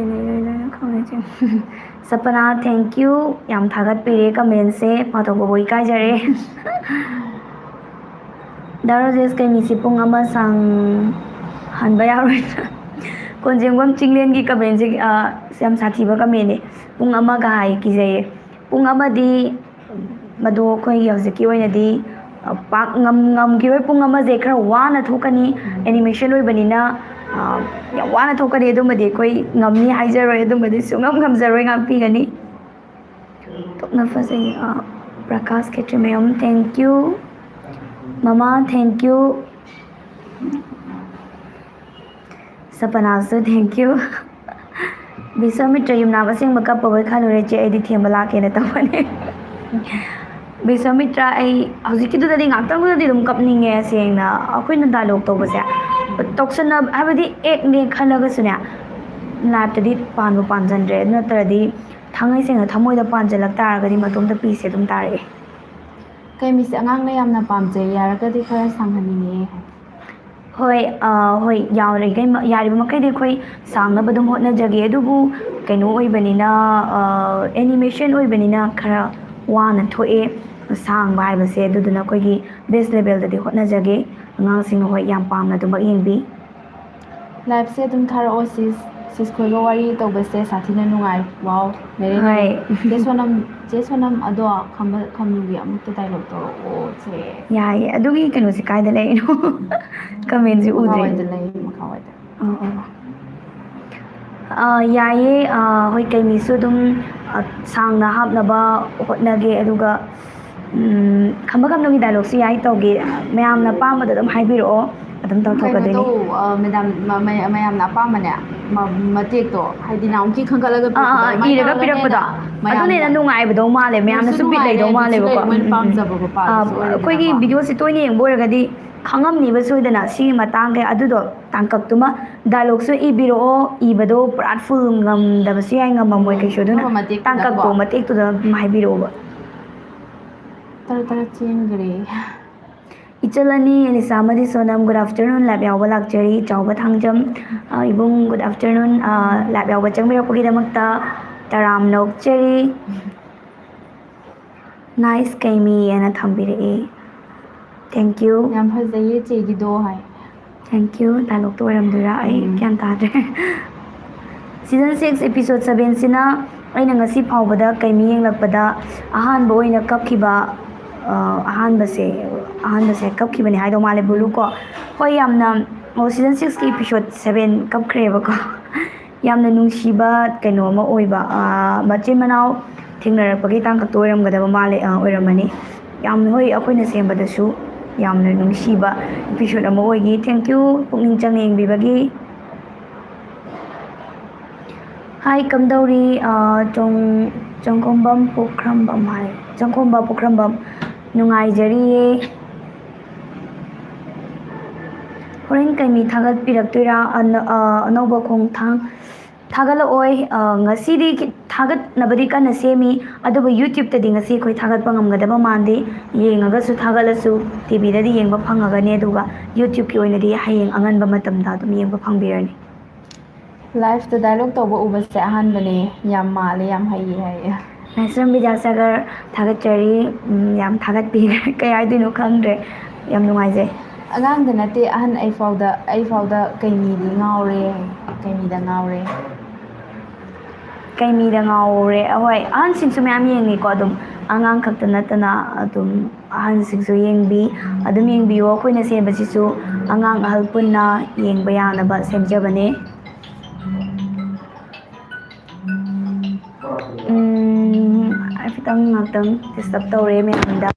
सपना थैंक यू याम थागत पिरे कमेंट से पाथोक बोई काजरे दारोजेस कैमीसे पुंग अमा सांग हनबा यारोय कोंजेंगम चिंगलेन की कमेंट से याम साथीबा कमेंट पुंग अमा का हाय किजये पुंग अमादी मदो खोइ हौजिकी ओइनादी पाक ngam ki oi pung ama je khara wana thokani animation oi banina ya wana thokani adumadi koi ngamni haijaroi adumadi sungam ngamjaroi ngam pigani tokna fasai prakash ketrimayam thank you mama thank you sapana so thank you biswamitra yumna baseng makap pawai khalure che aidi thembala ke na tawani Vishwamitra हजिकी गातंगदी कपनिंगे सेंगना अखोइना डायलॉग तौबसे तौसना हाबदी एक ने खलगसुने लाइफतदी पानबो पानजनद्रे नत्रदी थांगै सेंगना थमोइदा पानजलक तारगदी मतोमदा पीसे दुम तारे कैमीसे अंगांगना यामना पामजे यारगदी खरा सांगहनिंगे होय होय यावरे यारिबा मखैदि खोइ सांगनबा दुम होटनाजगे अदुबु कैनो ओइबनिना एनिमेशन ओइबनिना खरा वाना थोए सांग बाइबसे दुदुना कोइगी बेस्ट लेवल ददि होटनाजगे अंगांसिंग होय याम पामना दुम येंबी लाइफ से तुम थारा सिस खोइगा वारी तौबसे साथीना नुंगाइ वाओ मेरे हाय जेसोनम अदो खमनुगी अमुक्ता डायलॉग तो ओ से याय अदुगी कनो से कायदा लेनो कमेंट जी उद्रे याये होय कैमीसु दुम सांगना हापनबा होटनागे अदुगा ꯈꯝꯕ ꯈꯝꯅꯧꯒꯤ ꯗꯥꯏꯂꯣꯛꯁꯨ ꯌꯥꯏ ꯇꯧꯒꯦ ꯃꯌꯥꯝꯅ ꯄꯥꯝꯕꯗꯣ ꯑꯗꯨꯝ ꯍꯥꯏꯕꯤꯔꯛꯑꯣ ꯑꯗꯨꯝ ꯀꯩꯅꯣ ꯇꯧꯊꯣꯛꯀꯗꯣꯏꯅꯤ ꯇꯧ ꯃꯦꯗꯥꯝ ꯃꯌꯥꯝꯅ ꯑꯄꯥꯝꯕꯅꯦ ꯃꯇꯦꯛꯇꯣ ꯍꯥꯏꯗꯤ ꯅꯍꯥꯟꯃꯨꯛꯀꯤ ꯈꯟꯒꯠꯂꯒ ꯄꯤꯔꯛꯄꯗꯣ ꯑꯗꯨꯃꯥꯏꯅ ꯏꯔꯒ ꯇꯧꯔꯒ ꯄꯤꯔꯛꯄꯗꯣ ꯍꯦꯟꯅ ꯑꯗꯨꯅ ꯃꯌꯥꯝꯅ ꯍꯦꯟꯅ ꯅꯨꯡꯉꯥꯏꯕꯗꯧ ꯃꯥꯜꯂꯦ ꯅꯨꯡꯁꯨ ꯃꯌꯥꯝꯅꯁꯨ ꯕꯤꯠ ꯅꯨꯡꯉꯥꯏꯔꯦ ꯂꯩꯗꯧ ꯕꯤꯠꯁꯨ ꯃꯥꯜꯂꯦꯕꯀꯣ ꯂꯩꯔꯦ ꯃꯣꯏꯅ ꯄꯥꯝꯖꯕ ꯃꯄꯥꯗꯨꯁꯨ ꯑꯩꯈꯣꯏꯒꯤ ꯑꯣꯏꯔꯦꯗꯅꯀꯣ ꯚꯤꯗꯤꯑꯣꯁꯦ ꯇꯣꯏꯅ ꯌꯦꯡꯕ ꯑꯣꯏꯔꯒꯗꯤ ꯈꯪꯉꯝꯅꯤꯕ ꯁꯣꯏꯗꯅ ꯁꯤꯒꯤ ꯃꯇꯥꯡꯗ ꯑꯗꯨꯗꯣ ꯇꯥꯡꯀꯛꯇꯨꯃ ꯗꯥꯏꯂꯣꯛꯁꯨ ꯏꯕꯤꯔꯛꯑෝ ꯏꯕꯗꯣ ꯄꯨꯔꯥ ꯐꯨꯜ ꯉꯝꯗꯕꯁꯨ ꯌꯥꯏ ꯉꯝꯃꯝꯃꯣꯏ ꯀꯩꯁꯨ ꯑꯗꯨꯅ ꯑꯐꯕ ꯃꯇꯦꯛꯇꯨꯗꯀꯣ ꯇꯥꯡꯀꯛꯇꯣ ꯃꯇꯦꯛꯇꯨꯗ ꯑꯗꯨꯝ ꯍꯥꯏꯕꯤꯔꯛꯑꯣꯕ ꯇꯔ ꯇꯔ ꯆꯦꯟꯈ꯭ꯔꯦ ꯏꯆꯜ ꯑꯅꯤ ꯑꯦꯂꯤꯁꯥ ꯑꯃꯗꯤ ꯁꯣꯅꯝ ꯒꯨꯗ ꯑꯥꯐꯇꯔꯅꯨꯟ ꯂꯥꯏꯞ ꯌꯥꯎꯕ ꯂꯥꯛꯆꯔꯤ ꯆꯥꯎꯕ ꯊꯥꯡꯖꯝ ꯏꯕꯨꯡ ꯒꯨꯗ ꯑꯥꯐꯇꯔꯅꯨꯟ ꯂꯥꯏꯞ ꯌꯥꯎꯕ ꯆꯪꯕꯤꯔꯛꯄꯒꯤꯗꯃꯛꯇ ꯇꯔꯥꯝꯅ ꯑꯣꯛꯆꯔꯤ ꯅꯥꯏꯁ ꯀꯩꯃꯤ ꯑꯅ ꯊꯝꯕꯤꯔꯛꯏ ꯊꯦꯡꯀ꯭ꯌꯨ ꯌꯥꯝ ꯐꯖꯩꯌꯦ ꯆꯦꯒꯤꯗꯣ ꯍꯥꯏ ꯊꯦꯡꯀ꯭ꯌꯨ ꯗꯥꯏꯂꯣꯛꯇꯣ ꯑꯣꯏꯔꯝꯗꯣꯏꯔꯥ ꯑꯩ ꯎꯝ ꯒ꯭ꯌꯥꯟ ꯇꯥꯗ꯭ꯔꯦ ꯁꯤꯖꯟ 6 episode 7ꯁꯤꯅ ꯑꯩꯅ ꯉꯁꯤ ꯐꯥꯎꯕꯗ ꯀꯩꯃꯤ ꯌꯦꯡꯂꯛꯄꯗ ꯑꯍꯥꯟꯕ ꯑꯣꯏꯅ ꯀꯞꯈꯤꯕ ꯑꯍꯥꯟꯕꯁꯦ ꯀꯞꯈꯤꯕꯅꯦ ꯍꯥꯏꯗꯧ ꯃꯥꯜꯂꯦ ꯕꯨꯂꯨꯀꯣ ꯍꯣꯏ ꯌꯥꯝꯅ ꯁꯤꯖꯟ 6ꯀꯤ episode 7 ꯀꯞꯈ꯭ꯔꯦꯕꯀꯣ ꯌꯥꯝꯅ ꯅꯨꯡꯁꯤꯕ ꯀꯩꯅꯣ ꯑꯃ ꯑꯣꯏꯕ ꯃꯆꯤꯟ ꯃꯅꯥꯎ ꯊꯦꯡꯅꯔꯛꯄꯒꯤ ꯇꯥꯡꯀꯛꯇꯣ ꯑꯣꯏꯔꯝꯒꯗꯕ ꯃꯥꯜꯂꯦ ꯑꯣꯏꯔꯝꯃꯅꯤ ꯌꯥꯝꯅ ꯍꯣꯏ ꯑꯩꯈꯣꯏꯅ ꯁꯦꯝꯕꯗꯁꯨ ꯌꯥꯝꯅ ꯅꯨꯡꯁꯤꯕ episode ꯑꯃ ꯑꯣꯏꯈꯤ ꯊꯦꯡꯀ꯭ꯌꯨ ꯄꯨꯛꯅꯤꯡ ꯆꯪꯅ ꯌꯦꯡꯕꯤꯕꯒꯤ ꯍꯥꯏ ꯀꯝꯗꯧꯔꯤ ꯆꯪꯈꯣꯝꯕꯝ ꯄꯣꯛꯈ꯭ꯔꯝꯕꯝ ꯍꯥꯏ ꯆꯪꯈꯣꯝꯕ ꯄꯣꯛꯈ꯭ꯔꯝꯕꯝ ꯅꯨꯡꯉꯥꯏꯖꯔꯤꯌꯦ ꯍꯣꯔꯦꯟ ꯀꯩꯃꯤ ꯊꯥꯒꯠꯄꯤꯔꯛꯇꯣꯏꯔꯥ ꯑꯅꯧꯕ ꯈꯣꯡꯊꯥꯡ ꯊꯥꯒꯠꯂꯛꯑꯣꯏ ꯉꯁꯤꯗꯤ ꯊꯥꯒꯠꯅꯕꯗꯤ ꯀꯟꯅ ꯁꯦꯝꯃꯤ ꯑꯗꯨꯕꯨ ꯌꯨꯇ꯭ꯌꯨꯕꯇꯗꯤ ꯉꯁꯤ ꯑꯩꯈꯣꯏ ꯊꯥꯒꯠꯄ ꯉꯝꯒꯗꯕ ꯃꯥꯟꯗꯦ ꯌꯦꯡꯉꯒꯁꯨ ꯊꯥꯒꯠꯂꯁꯨ ꯇꯤꯚꯤꯗꯗꯤ ꯌꯦꯡꯕ ꯐꯪꯉꯒꯅꯤ ꯑꯗꯨꯒ ꯌꯨꯇ꯭ꯌꯨꯕꯀꯤ ꯑꯣꯏꯅꯗꯤ ꯍꯌꯦꯡ ꯑꯉꯟꯕ ꯃꯇꯝꯗ ꯑꯗꯨꯝ ꯌꯦꯡꯕ ꯐꯪꯕꯤꯔꯅꯤ ꯂꯥꯏꯐꯇ ꯗꯥꯏꯂꯣꯛ ꯇꯧꯕ ꯎꯕꯁꯦ ꯑꯍꯥꯟꯕꯅꯦ ꯌꯥꯝ ꯃꯥꯜꯂꯦ ꯌꯥꯝ ꯍꯩꯌꯦ ꯍꯥꯏꯌꯦ ꯅꯥꯏꯁ꯭ꯔꯝ ꯕꯤꯗ꯭ꯌꯥꯁꯥꯒꯔ ꯊꯥꯒꯠꯆꯔꯤ ꯌꯥꯝ ꯊꯥꯒꯠꯄꯤꯈ꯭ꯔꯦ ꯀꯩ ꯍꯥꯏꯗꯣꯏꯅꯣ ꯈꯪꯗ꯭ꯔꯦ ꯌꯥꯝ ꯅꯨꯡꯉꯥꯏꯖꯩ ꯑꯉꯥꯡꯗ ꯅꯠꯇꯦ ꯑꯍꯟ ꯑꯩ ꯐꯥꯎꯗ ꯀꯩꯃꯤꯗꯤ ꯉꯥꯎꯔꯦ ꯀꯩꯃꯤꯗ ꯉꯥꯎꯔꯦ ꯀꯩꯃꯤꯗ ꯉꯥꯎꯔꯦ ꯑꯍꯣꯏ ꯑꯍꯟꯁꯤꯡꯁꯨ ꯃꯌꯥꯝ ꯌꯦꯡꯉꯤꯀꯣ ꯑꯗꯨꯝ ꯑꯉꯥꯡ ꯈꯛꯇ ꯅꯠꯇꯅ ꯑꯗꯨꯝ ꯑꯍꯟꯁꯤꯡꯁꯨ ꯌꯦꯡꯕꯤ ꯑꯗꯨꯝ ꯌꯦꯡꯕꯤꯌꯣ ꯑꯩꯈꯣꯏꯅ ꯁꯦꯝꯕꯁꯤꯁꯨ ꯑꯉꯥꯡ ꯑꯍꯜ ꯄꯨꯟꯅ ꯌꯦꯡꯕ ꯌꯥꯅꯕ ꯁꯦꯝꯖꯕꯅꯦ ꯍꯥꯏꯐꯦꯠꯇꯪ ꯉꯥꯛꯇꯪ ꯗꯤꯁꯇꯔꯕ ꯇꯧꯔꯦ ꯃꯌꯥꯝꯗ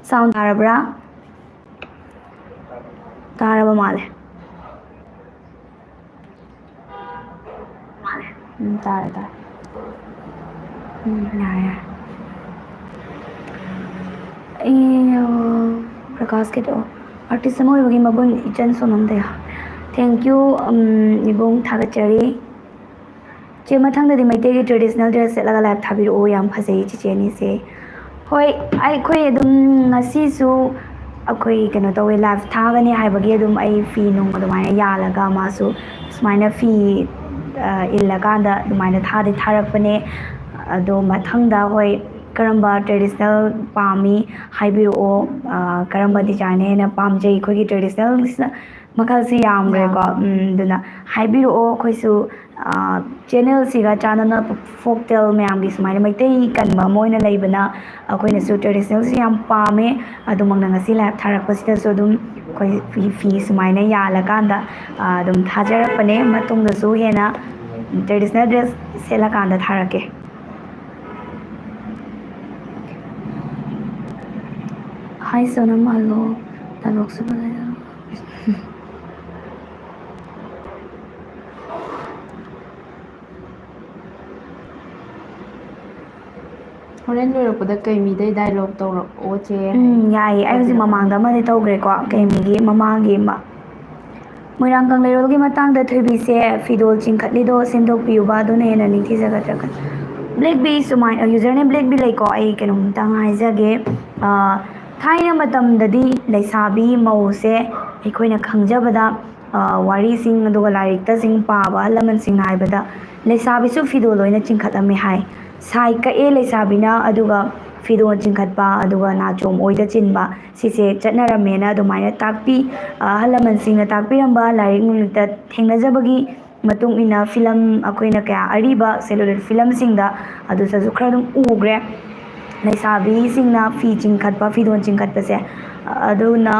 ꯁꯥꯎꯟ ꯇꯥꯔꯕ꯭ꯔꯥ ꯇꯥꯔꯕ ꯃꯥꯜꯂꯦ ꯇꯥꯔꯦ ꯇꯥꯔꯦ ꯌꯥꯔꯦ ꯑꯩ ꯄ꯭ꯔꯀꯥꯁꯀꯤꯗꯣ ꯑꯥꯔꯇꯤꯁ ꯑꯃ ꯑꯣꯏꯕꯒꯤ ꯃꯒꯨꯟ ꯏꯆꯟ ꯁꯣꯅꯝꯗ ꯊꯦꯡꯀ꯭ꯌꯨ ꯏꯕꯨꯡ ꯊꯥꯒꯠꯆꯔꯤ ꯆꯦ ꯃꯊꯪꯗꯗꯤ ꯃꯩꯇꯩꯒꯤ ꯇ꯭ꯔꯦꯗꯤꯁꯅꯦꯜ ꯗ꯭ꯔꯦꯁ ꯁꯦꯠꯂꯒ ꯂꯥꯏꯚ ꯊꯥꯕꯤꯔꯛꯑꯣ ꯌꯥꯝ ꯐꯖꯩ ꯆꯤꯆꯦ ꯑꯅꯤꯁꯦ ꯍꯣꯏ ꯑꯩꯈꯣꯏ ꯑꯗꯨꯝ ꯉꯁꯤꯁꯨ ꯑꯩꯈꯣꯏ ꯀꯩꯅꯣ ꯇꯧꯋꯦ ꯂꯥꯏꯚ ꯊꯥꯒꯅꯤ ꯍꯥꯏꯕꯒꯤ ꯑꯗꯨꯝ ꯑꯩ ꯐꯤ ꯅꯨꯡ ꯑꯗꯨꯃꯥꯏꯅ ꯌꯥꯜꯂꯒ ꯃꯥꯁꯨ ꯁꯨꯃꯥꯏꯅ ꯐꯤ ꯏꯜꯂꯀꯥꯟꯗ ꯑꯗꯨꯃꯥꯏꯅ ꯊꯥꯔꯛꯄꯅꯦ ꯑꯗꯣ ꯃꯊꯪꯗ ꯍꯣꯏ ꯀꯔꯝꯕ ꯇ꯭ꯔꯦꯗꯤꯁꯅꯦꯜ ꯄꯥꯝꯃꯤ ꯍꯥꯏꯕꯤꯔꯛꯑꯣ ꯀꯔꯝꯕ ꯗꯤꯖꯥꯏꯟꯅ ꯍꯦꯟꯅ ꯄꯥꯝꯖꯩ ꯑꯩꯈꯣꯏꯒꯤ ꯇ꯭ꯔꯦꯗꯤꯁꯅꯦꯜꯁꯤꯅ ꯃꯈꯜꯁꯦ ꯌꯥꯝꯈ꯭ꯔꯦꯀꯣ ꯑꯗꯨꯅ ꯍꯥꯏꯕꯤꯔꯛꯑꯣ ꯑꯩꯈꯣꯏꯁꯨ ꯆꯦꯅꯦꯜꯁꯤꯒ ꯆꯥꯟꯅꯅ ꯐꯣꯛꯇꯦꯜ ꯃꯌꯥꯝꯒꯤ ꯁꯨꯃꯥꯏꯅ ꯃꯩꯇꯩ ꯀꯟꯕ ꯑꯃ ꯑꯣꯏꯅ ꯂꯩꯕꯅ ꯑꯩꯈꯣꯏꯅꯁꯨ ꯇ꯭ꯔꯦꯗꯤꯁꯅꯦꯜꯁꯤ ꯌꯥꯝ ꯄꯥꯝꯃꯦ ꯑꯗꯨꯃꯛꯅ ꯉꯁꯤ ꯂꯥꯏꯚ ꯊꯥꯔꯛꯄꯁꯤꯗꯁꯨ ꯑꯗꯨꯝ ꯑꯩꯈꯣꯏ ꯐꯤ ꯁꯨꯃꯥꯏꯅ ꯌꯥꯜꯂꯀꯥꯟꯗ ꯑꯗꯨꯝ ꯊꯥꯖꯔꯛꯄꯅꯦ ꯃꯇꯨꯡꯗꯁꯨ ꯍꯦꯟꯅ ꯇ꯭ꯔꯦꯗꯤꯁꯅꯦꯜ ꯗ꯭ꯔꯦꯁ ꯁꯦꯠꯂꯀꯥꯟꯗ ꯊꯥꯔꯛꯀꯦ ꯍꯥꯏ ꯁꯣꯅꯝ ꯍꯜꯂꯣ ꯗꯥꯏꯂꯣꯛꯁꯨ ꯍꯣꯔꯦꯟ ꯂꯣꯏꯔꯛꯄꯗ ꯀꯩꯃꯤꯗꯩ ꯗꯥꯏꯂꯣꯛ ꯇꯧꯔꯛꯑꯣ ꯆꯦ ꯌꯥꯏꯌꯦ ꯑꯩ ꯍꯧꯖꯤꯛ ꯃꯃꯥꯡꯗ ꯑꯃꯗꯤ ꯇꯧꯈ꯭ꯔꯦꯀꯣ ꯀꯩꯃꯤꯒꯤ ꯃꯃꯥꯡꯒꯤ ꯑꯃ ꯃꯣꯏꯔꯥꯡ ꯀꯪꯂꯩꯔꯣꯜꯒꯤ ꯃꯇꯥꯡꯗ ꯊꯣꯏꯕꯤꯁꯦ ꯐꯤꯗꯣꯜ ꯆꯤꯡꯈꯠꯂꯤꯗꯣ ꯁꯦꯝꯗꯣꯛꯄꯤꯌꯨꯕ ꯑꯗꯨꯅ ꯍꯦꯟꯅ ꯅꯤꯡꯊꯤꯖꯒꯗ꯭ꯔꯥ ꯕ꯭ꯂꯦꯛꯕꯤ ꯁꯨꯃꯥꯏꯅ ꯌꯨꯖꯔꯅꯦꯝ ꯕ꯭ꯂꯦꯛꯕꯤ ꯂꯩꯀꯣ ꯑꯩ ꯀꯩꯅꯣꯝꯇꯪ ꯍꯥꯏꯖꯒꯦ ꯊꯥꯏꯅ ꯃꯇꯝꯗꯗꯤ ꯂꯩꯁꯥꯕꯤ ꯃꯧꯁꯦ ꯑꯩꯈꯣꯏꯅ ꯈꯪꯖꯕꯗ ꯋꯥꯔꯤꯁꯤꯡ ꯑꯗꯨꯒ ꯂꯥꯏꯔꯤꯛꯇꯁꯤꯡ ꯄꯥꯕ ꯑꯍꯜ ꯂꯃꯟꯁꯤꯡꯅ ꯍꯥꯏꯕꯗ ꯂꯩꯁꯥꯕꯤꯁꯨ ꯐꯤꯗꯣꯜ ꯂꯣꯏꯅ ꯆꯤꯡꯈꯠꯂꯝꯃꯦ ꯍꯥꯏ ꯁꯥꯏ ꯀꯛꯑꯦ ꯂꯩꯁꯥꯕꯤꯅ ꯑꯗꯨꯒ ꯐꯤꯗꯣꯜ ꯆꯤꯡꯈꯠꯄ ꯑꯗꯨꯒ ꯅꯥꯆꯣꯝ ꯑꯣꯏꯗ ꯆꯤꯟꯕ ꯁꯤꯁꯦ ꯆꯠꯅꯔꯝꯃꯦꯅ ꯑꯗꯨꯃꯥꯏꯅ ꯇꯥꯛꯄꯤ ꯑꯍꯜ ꯂꯃꯟꯁꯤꯡꯅ ꯇꯥꯛꯄꯤꯔꯝꯕ ꯂꯥꯏꯔꯤꯛ ꯅꯨꯡꯂꯤꯛꯇ ꯊꯦꯡꯅꯖꯕꯒꯤ ꯃꯇꯨꯡ ꯏꯟꯅ ꯐꯤꯂꯝ ꯑꯩꯈꯣꯏꯅ ꯀꯌꯥ ꯑꯔꯤꯕ ꯁꯦꯂꯨꯂꯣꯏꯗ ꯐꯤꯂꯝꯁꯤꯡꯗ ꯑꯗꯨꯗꯁꯨ ꯈꯔ ꯑꯗꯨꯝ ꯎꯈ꯭ꯔꯦ ꯂꯩꯁꯥꯕꯤꯁꯤꯡꯅ ꯐꯤ ꯆꯤꯡꯈꯠꯄ ꯐꯤꯗꯣꯜ ꯆꯤꯡꯈꯠꯄꯁꯦ ꯑꯗꯨꯅ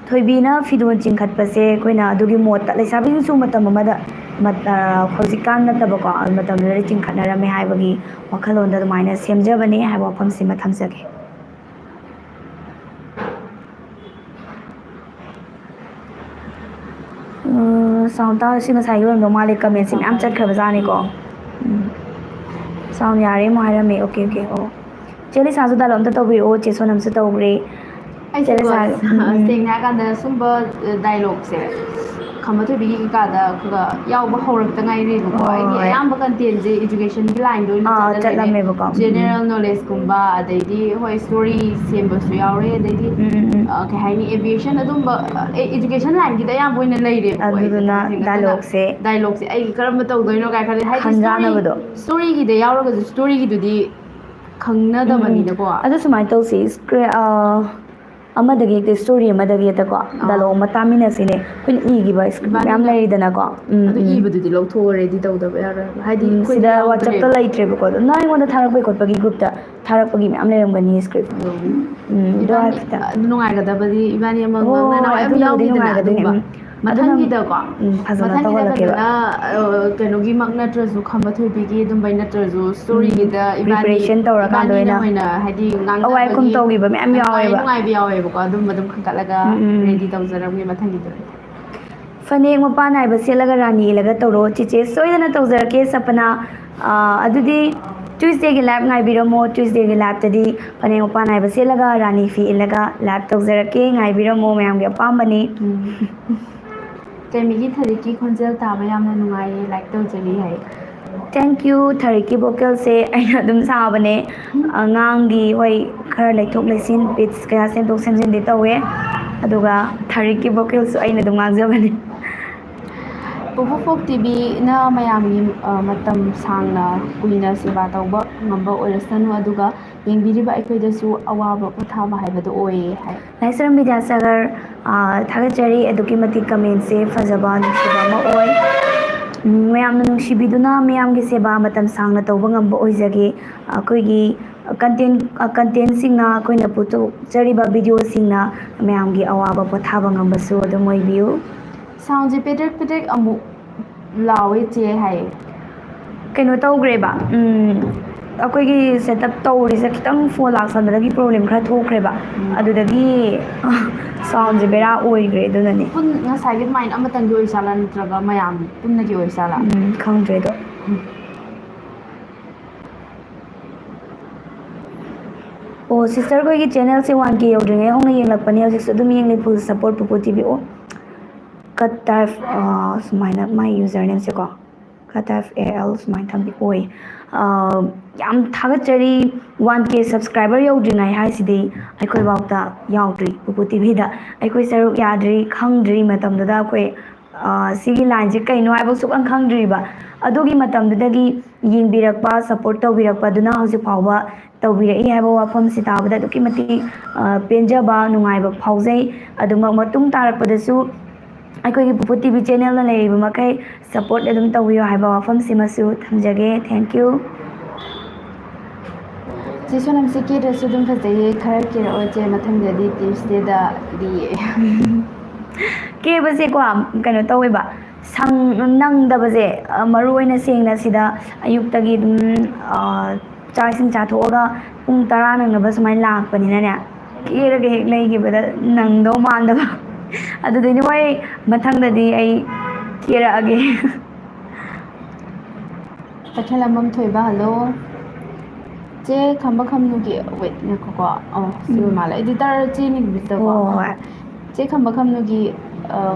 ꯊꯣꯏꯕꯤꯅ ꯐꯤꯗꯣꯜ ꯆꯤꯡꯈꯠꯄꯁꯦ ꯑꯩꯈꯣꯏꯅ ꯑꯗꯨꯒꯤ ꯃꯣꯠꯇ ꯂꯩꯁꯥꯕꯤꯁꯤꯡꯁꯨ ꯃꯇꯝ ꯑꯃꯗ ꯍꯧꯖꯤꯛꯀꯥꯟ ꯅꯠꯇꯕꯀꯣ ꯃꯇꯝꯗꯨꯗꯗꯤ ꯆꯤꯡꯈꯠꯅꯔꯝꯃꯦ ꯍꯥꯏꯕꯒꯤ ꯋꯥꯈꯜꯂꯣꯟꯗ ꯑꯗꯨꯃꯥꯏꯅ ꯁꯦꯝꯖꯕꯅꯦ ꯍꯥꯏꯕ ꯋꯥꯐꯝꯁꯤꯃ ꯊꯝꯖꯒꯦ ꯁꯥꯎꯟ ꯇꯥꯔꯁꯤ ꯉꯁꯥꯏꯒꯤ ꯑꯣꯏꯔꯝꯗꯧ ꯃꯥꯜꯂꯦ ꯀꯃꯦꯟꯁꯤ ꯃꯌꯥꯝ ꯆꯠꯈ꯭ꯔꯕꯖꯥꯠꯅꯤꯀꯣ ꯁꯥꯎꯟ ꯌꯥꯔꯦ ꯑꯃꯨꯛ ꯍꯥꯏꯔꯝꯃꯦ ꯑꯣꯀꯦ ꯑꯣꯀꯦ ꯑꯣ ꯆꯦ ꯂꯤꯁꯥꯁꯨ ꯗꯥꯏꯂꯣꯛ ꯑꯝꯇ ꯇꯧꯕꯤꯔꯛꯑꯣ ꯆꯦ ꯁꯣꯅꯝꯁꯨ ꯇꯧꯈ꯭ꯔꯦ ꯆꯦ ꯑꯩꯁꯦꯀꯣ ꯂꯤꯁꯥ ꯁꯦꯡꯅ ꯍꯥꯏꯔꯀꯥꯟꯗ ꯁꯨꯝꯕ ꯗꯥꯏꯂꯣꯛꯁꯦ ꯈꯝꯕ ꯊꯣꯏꯕꯤꯒꯤ ꯀꯩꯀꯥꯗ ꯈꯔ ꯌꯥꯎꯕ ꯍꯧꯔꯛꯇ ꯉꯥꯏꯔꯤꯕꯀꯣ ꯑꯩꯒꯤ ꯍꯣꯏ ꯑꯌꯥꯝꯕ ꯀꯟꯇꯦꯟꯁꯦ ꯏꯗꯨꯀꯦꯁꯟꯒꯤ ꯂꯥꯏꯟꯗ ꯑꯣꯏꯅ ꯆꯠꯂ ꯂꯩꯔꯦ ꯆꯠꯂꯝꯃꯦꯕꯀꯣ ꯖꯦꯅꯦꯔꯦꯜ ꯅꯣꯂꯦꯖꯀꯨꯝꯕ ꯑꯗꯩꯗꯤ ꯍꯣꯏ ꯁ꯭ꯇꯣꯔꯤ ꯁꯦꯝꯕꯁꯨ ꯌꯥꯎꯔꯦ ꯑꯗꯩꯗꯤ ꯀꯩ ꯍꯥꯏꯅꯤ ꯑꯦꯚꯤꯌꯦꯁꯟ ꯑꯗꯨꯝꯕ ꯏꯗꯨꯀꯦꯁꯟ ꯂꯥꯏꯟꯒꯤꯗ ꯑꯌꯥꯝꯕ ꯑꯣꯏꯅ ꯂꯩꯔꯦꯕꯀꯣ ꯑꯩꯁꯦ ꯑꯗꯨꯗꯨꯅ ꯇꯁꯦꯡꯅ ꯑꯗꯨꯅ ꯗꯥꯏꯂꯣꯛꯁꯦ ꯗꯥꯏꯂꯣꯛꯁꯦ ꯑꯩ ꯀꯔꯝꯕ ꯇꯧꯗꯣꯏꯅꯣ ꯀꯥꯏ ꯈꯜꯂꯦ ꯍꯥꯏꯗꯤ ꯈꯟꯖꯥꯟꯅꯕꯗꯣ ꯁ꯭ꯇꯣꯔꯤꯒꯤꯗ ꯌꯥꯎꯔꯒꯁꯨ ꯁ꯭ꯇꯣꯔꯤꯒꯤꯗꯨꯗꯤ ꯈꯪꯅꯗꯕꯅꯤꯅꯀꯣ ꯑꯗꯨ ꯁꯨꯃꯥꯏꯅ ꯇꯧꯁꯤ ꯑꯃꯗꯒꯤ ꯍꯦꯛꯇ ꯁ꯭ꯇꯣꯔꯤ ꯑꯃꯗꯒꯤ ꯍꯦꯛꯇꯀꯣ ꯗꯥꯏꯂꯣꯛ ꯑꯃ ꯇꯥꯃꯤꯟꯅꯁꯤꯅꯦ ꯑꯩꯈꯣꯏꯅ ꯏꯈꯤꯕ ꯏꯁꯀ꯭ꯔꯤꯞ ꯃꯌꯥꯝ ꯏꯕꯥꯅꯤꯅ ꯂꯩꯔꯤꯗꯅꯀꯣ ꯑꯗꯨ ꯏꯕꯗꯨꯗꯤ ꯂꯧꯊꯣꯛꯑ ꯔꯦꯗꯤ ꯇꯧꯗꯕ ꯌꯥꯔꯣꯏꯕ ꯍꯥꯏꯗꯤ ꯑꯩꯈꯣꯏꯗ ꯁꯤꯗ ꯋꯥꯆꯞꯇ ꯌꯥꯎꯗ꯭ꯔꯦꯕ ꯂꯩꯇ꯭ꯔꯦꯕꯀꯣ ꯑꯗꯨꯝ ꯅꯪ ꯑꯩꯉꯣꯟꯗ ꯊꯥꯔꯛꯄꯒꯤ ꯈꯣꯠꯄꯒꯤ ꯒ꯭ꯔꯨꯞꯇ ꯊꯥꯔꯛꯄꯒꯤ ꯃꯌꯥꯝ ꯂꯩꯔꯝꯒꯅꯤ ꯁꯀ꯭ꯔꯤꯞ ꯑꯗꯣ ꯏꯕꯥꯅꯤ ꯍꯥꯏꯐꯦꯠꯇ ꯑꯗꯨ ꯅꯨꯡꯉꯥꯏꯒꯗꯕꯗꯤ ꯏꯕꯥꯅꯤ ꯑꯃ ꯉꯥꯡꯅꯅ ꯍꯣꯏ ꯍꯣꯏ ꯑꯃ ꯑꯗꯨꯅꯕꯨꯗꯤ ꯌꯥꯎꯈꯤꯗꯅ ꯅꯨꯡꯉꯥꯏꯒꯗꯣꯏꯅꯦ ꯑꯗꯨꯝꯕ ꯑꯗꯨꯅ ꯃꯊꯪꯒꯤꯗꯀꯣ ꯐꯖꯅ ꯃꯊꯪꯒꯤꯗ ꯇꯧꯍꯜꯂꯛꯀꯦꯕ ꯐꯖꯅ ꯀꯩꯅꯣꯒꯤꯃꯛ ꯅꯠꯇ꯭ꯔꯁꯨ ꯈꯝꯕ ꯊꯣꯏꯕꯤꯒꯤ ꯑꯗꯨꯝꯕꯩ ꯅꯠꯇ꯭ꯔꯁꯨ ꯁ꯭ꯇꯣꯔꯤꯒꯤꯗ ꯄ꯭ꯔꯤꯄꯦꯔꯦꯁꯟ ꯇꯧꯔꯀꯥꯟꯗ ꯏꯕꯥꯅꯤꯅ ꯑꯣꯏꯅ ꯍꯥꯏꯗꯤ ꯑꯋꯥꯏ ꯑꯈꯨꯝ ꯉꯥꯡꯅꯕꯒꯤ ꯇꯧꯈꯤꯕ ꯃꯌꯥꯝ ꯅꯨꯡꯉꯥꯏ ꯌꯥꯎꯋꯦꯕ ꯅꯨꯡꯉꯥꯏꯕ ꯌꯥꯎꯋꯦꯕꯀꯣ ꯑꯗꯨꯝꯕ ꯑꯗꯨꯝ ꯈꯟꯒꯠꯂꯒ ꯔꯦꯗꯤ ꯇꯧꯖꯔꯝꯒꯦ ꯃꯊꯪꯒꯤꯗ ꯐꯅꯦꯛ ꯃꯄꯥꯟ ꯅꯥꯏꯕ ꯁꯦꯠꯂꯒ ꯔꯥꯅꯤ ꯏꯜꯂꯒ ꯇꯧꯔꯣ ꯆꯤꯆꯦ ꯁꯣꯏꯗꯅ ꯇꯧꯖꯔꯛꯀꯦ ꯁꯄꯅꯥ ꯑꯗꯨꯗꯤ ꯇ꯭ꯌꯨꯁꯗꯦꯒꯤ ꯂꯥꯏꯞ ꯉꯥꯏꯕꯤꯔꯝꯃꯣ ꯇ꯭ꯌꯨꯁꯗꯦꯒꯤ ꯂꯥꯏꯞꯇꯗꯤ ꯐꯅꯦꯛ ꯃꯄꯥꯟ ꯅꯥꯏꯕ ꯁꯦꯠꯂꯒ ꯔꯥꯅꯤ ꯐꯤ ꯏꯜꯂꯒ ꯂꯥꯏꯞ ꯇꯧꯖꯔꯛꯀꯦ ꯉꯥꯏꯕꯤꯔꯝꯃꯣ ꯃꯌꯥꯝꯒꯤ ꯑꯄꯥꯝꯕꯅꯤ ꯆꯦꯃꯤꯒꯤ ꯊꯔꯤꯛꯀꯤ ꯈꯣꯟꯖꯦꯜ ꯇꯥꯕ ꯌꯥꯝꯅ ꯅꯨꯡꯉꯥꯏꯌꯦ ꯂꯥꯏꯛ ꯇꯧꯖꯔꯤ ꯍꯥꯏ ꯊꯦꯡꯀ꯭ꯌꯨ ꯊꯔꯤꯛꯀꯤ ꯚꯣꯀꯦꯜꯁꯦ ꯑꯩꯅ ꯑꯗꯨꯝ ꯁꯥꯕꯅꯦ ꯑꯉꯥꯡꯒꯤ ꯍꯣꯏ ꯈꯔ ꯂꯩꯊꯣꯛ ꯂꯩꯁꯤꯟ ꯄꯤꯠꯁ ꯀꯌꯥ ꯁꯦꯝꯗꯣꯛ ꯁꯦꯝꯖꯤꯟꯗꯤ ꯇꯧꯋꯦ ꯑꯗꯨꯒ ꯊꯔꯤꯛꯀꯤ ꯚꯣꯀꯦꯜꯁꯨ ꯑꯩꯅ ꯑꯗꯨꯝ ꯉꯥꯡꯖꯕꯅꯦ ꯄꯨꯄꯨ ꯐꯣꯛ ꯇꯤꯚꯤꯅ ꯃꯌꯥꯝꯒꯤ ꯃꯇꯝ ꯁꯥꯡꯅ ꯀꯨꯏꯅ ꯁꯦꯕꯥ ꯇꯧꯕ ꯉꯝꯕ ꯑꯣꯏꯔꯁꯅꯨ ꯑꯗꯨꯒ ꯌꯦꯡꯕꯤꯔꯤꯕ ꯑꯩꯈꯣꯏꯗꯁꯨ ꯑꯋꯥꯕ ꯄꯣꯊꯥꯕ ꯍꯥꯏꯕꯗꯨ ꯑꯣꯏꯌꯦ ꯍꯥꯏ ꯂꯥꯏꯁ꯭ꯔꯝ ꯕꯤꯗ꯭ꯌꯥꯁꯥꯒꯔ ꯊꯥꯒꯠꯆꯔꯤ ꯑꯗꯨꯛꯀꯤ ꯃꯇꯤꯛ ꯀꯃꯦꯟꯁꯦ ꯐꯖꯕ ꯅꯨꯡꯁꯤꯕ ꯑꯃ ꯑꯣꯏ ꯃꯌꯥꯝꯅ ꯅꯨꯡꯁꯤꯕꯤꯗꯨꯅ ꯃꯌꯥꯝꯒꯤ ꯁꯦꯕꯥ ꯃꯇꯝ ꯁꯥꯡꯅ ꯇꯧꯕ ꯉꯝꯕ ꯑꯣꯏꯖꯒꯦ ꯑꯩꯈꯣꯏꯒꯤ ꯀꯟꯇꯦꯟꯁꯤꯡꯅ ꯑꯩꯈꯣꯏꯅ ꯄꯨꯊꯣꯛꯆꯔꯤꯕ ꯚꯤꯗꯤꯑꯣꯁꯤꯡꯅ ꯃꯌꯥꯝꯒꯤ ꯑꯋꯥꯕ ꯄꯣꯊꯥꯕ ꯉꯝꯕꯁꯨ ꯑꯗꯨꯝ ꯑꯣꯏꯕꯤꯌꯨ ꯁꯥꯎꯟꯁꯦ ꯄꯦꯗ꯭ꯔꯦꯛ ꯄꯦꯗ꯭ꯔꯦꯛ ꯑꯃꯨꯛ ꯂꯥꯎꯋꯦ ꯆꯦ ꯍꯥꯏꯌꯦ ꯀꯩꯅꯣ ꯇꯧꯈ꯭ꯔꯦꯕ ꯑꯩꯈꯣꯏꯒꯤ ꯁꯦꯠꯑꯞ ꯇꯧꯔꯤꯁꯦ ꯈꯤꯇꯪ ꯐꯣꯟ ꯂꯥꯛꯁꯟꯕꯗꯒꯤ ꯄ꯭ꯔꯣꯕ꯭ꯂꯦꯝ ꯈꯔ ꯊꯣꯛꯈ꯭ꯔꯦꯕ ꯑꯗꯨꯗꯒꯤ ꯁꯥꯎꯟꯁꯦ ꯕꯦꯔꯥ ꯑꯣꯏꯈ꯭ꯔꯦ ꯑꯗꯨꯅꯅꯦ ꯉꯁꯥꯏꯒꯤ ꯑꯗꯨꯃꯥꯏꯅ ꯑꯃꯇꯪꯒꯤ ꯑꯣꯏꯖꯥꯠꯂꯥ ꯅꯠꯇ꯭ꯔꯒ ꯃꯌꯥꯝ ꯄꯨꯟꯅꯒꯤ ꯑꯣꯏꯖꯥꯠꯂꯥ ꯈꯪꯗ꯭ꯔꯦꯗꯣ ꯑꯣ ꯁꯤꯁꯇꯔ ꯈꯣꯏꯒꯤ ꯆꯦꯅꯦꯜꯁꯦ 1K ꯌꯧꯗ꯭ꯔꯤꯉꯩ ꯍꯧꯅ ꯌꯦꯡꯂꯛꯄꯅꯦ ꯍꯧꯖꯤꯛꯁꯨ ꯑꯗꯨꯝ ꯌꯦꯡꯂꯤ ꯐꯨꯜ ꯁꯞꯄꯣꯔꯠ ꯄꯨꯄꯨ ꯇꯤꯚꯤ ꯑꯣ ꯀꯠ ꯇꯥꯏꯞ ꯁꯨꯃꯥꯏꯅ ꯃꯥꯏ ꯌꯨꯖꯔ ꯅꯦꯝꯁꯦꯀꯣ ꯀꯠ ꯇꯥꯏꯞ AL ꯁꯨꯃꯥꯏꯅ ꯊꯝꯕꯤ ꯑꯣꯏ ꯌꯥꯝ ꯊꯥꯒꯠꯆꯔꯤ 1K ꯁꯕꯁꯀ꯭ꯔꯥꯏꯕꯔ ꯌꯧꯗ꯭ꯔꯤꯉꯩ ꯍꯥꯏꯁꯤꯗꯤ ꯑꯩꯈꯣꯏꯐꯥꯎꯇ ꯌꯥꯎꯗ꯭ꯔꯤ ꯄꯨꯄꯨ ꯇꯤꯚꯤꯗ ꯑꯩꯈꯣꯏ ꯁꯔꯨꯛ ꯌꯥꯗ꯭ꯔꯤ ꯈꯪꯗ꯭ꯔꯤ ꯃꯇꯝꯗꯨꯗ ꯑꯩꯈꯣꯏ ꯁꯤꯒꯤ ꯂꯥꯏꯟꯁꯦ ꯀꯩꯅꯣ ꯍꯥꯏꯕ ꯁꯨꯛꯈꯪ ꯈꯪꯗ꯭ꯔꯤꯕ ꯑꯗꯨꯒꯤ ꯃꯇꯝꯗꯨꯗꯒꯤ ꯌꯦꯡꯕꯤꯔꯛꯄ ꯁꯞꯄꯣꯔꯠ ꯇꯧꯕꯤꯔꯛꯄ ꯑꯗꯨꯅ ꯍꯧꯖꯤꯛ ꯐꯥꯎꯕ ꯇꯧꯕꯤꯔꯛꯏ ꯍꯥꯏꯕ ꯋꯥꯐꯝꯁꯤ ꯇꯥꯕꯗ ꯑꯗꯨꯛꯀꯤ ꯃꯇꯤꯛ ꯄꯦꯟꯖꯕ ꯅꯨꯡꯉꯥꯏꯕ ꯐꯥꯎꯖꯩ ꯑꯗꯨꯃꯛ ꯃꯇꯨꯡ ꯇꯥꯔꯛꯄꯗꯁꯨ ꯑꯩꯈꯣꯏꯒꯤ ꯄꯨꯄꯨ ꯇꯤꯚꯤ ꯆꯦꯅꯦꯜꯅ ꯂꯩꯔꯤꯕ ꯃꯈꯩ ꯁꯞꯄꯣꯔꯠ ꯑꯗꯨꯝ ꯇꯧꯕꯤꯌꯨ ꯍꯥꯏꯕ ꯋꯥꯐꯝꯁꯤꯃꯁꯨ ꯊꯝꯖꯒꯦ ꯊꯦꯡꯀ꯭ꯌꯨ ꯆꯦ ꯁꯣꯅꯝꯁꯦ ꯀꯦꯗ꯭ꯔꯁꯨ ꯑꯗꯨꯝ ꯐꯖꯩꯌꯦ ꯈꯔ ꯀꯦꯔꯛꯑꯣ ꯆꯦ ꯃꯊꯪꯗꯗꯤ ꯇ꯭ꯌꯨꯁꯗꯦꯗ ꯗꯤꯌꯦ ꯀꯦꯕꯁꯦꯀꯣ ꯀꯩꯅꯣ ꯇꯧꯋꯦꯕ ꯅꯪꯗꯕꯁꯦ ꯃꯔꯨ ꯑꯣꯏꯅ ꯁꯦꯡꯅ ꯁꯤꯗ ꯑꯌꯨꯛꯇꯒꯤ ꯑꯗꯨꯝ ꯆꯥꯛ ꯏꯁꯤꯡ ꯆꯥꯊꯣꯛꯑꯒ ꯄꯨꯡ 10 ꯅꯪꯅꯕ ꯁꯨꯃꯥꯏꯅ ꯂꯥꯛꯄꯅꯤꯅꯅꯦ ꯀꯦꯔꯒ ꯍꯦꯛ ꯂꯩꯈꯤꯕꯗ ꯅꯪꯗꯧ ꯃꯥꯟꯗꯕ ꯑꯗꯨꯗꯩꯅꯦ ꯍꯣꯏ ꯃꯊꯪꯗꯗꯤ ꯑꯩ ꯀꯦꯔꯛꯑꯒꯦ ꯇꯈꯦꯜꯂꯝꯕꯝ ꯊꯣꯏꯕ ꯍꯜꯂꯣ ꯆꯦ ꯈꯝꯕ ꯈꯝꯅꯨꯒꯤ ꯋꯦꯠ ꯉꯥꯏꯈꯣꯀꯣ ꯁꯤ ꯑꯣꯏ ꯃꯥꯜꯂꯦ ꯏꯗꯤꯇꯔ ꯆꯦꯟꯒꯤꯕꯁꯤꯗꯀꯣ ꯍꯣꯏ ꯆꯦ ꯈꯝꯕ ꯈꯝꯅꯨꯒꯤ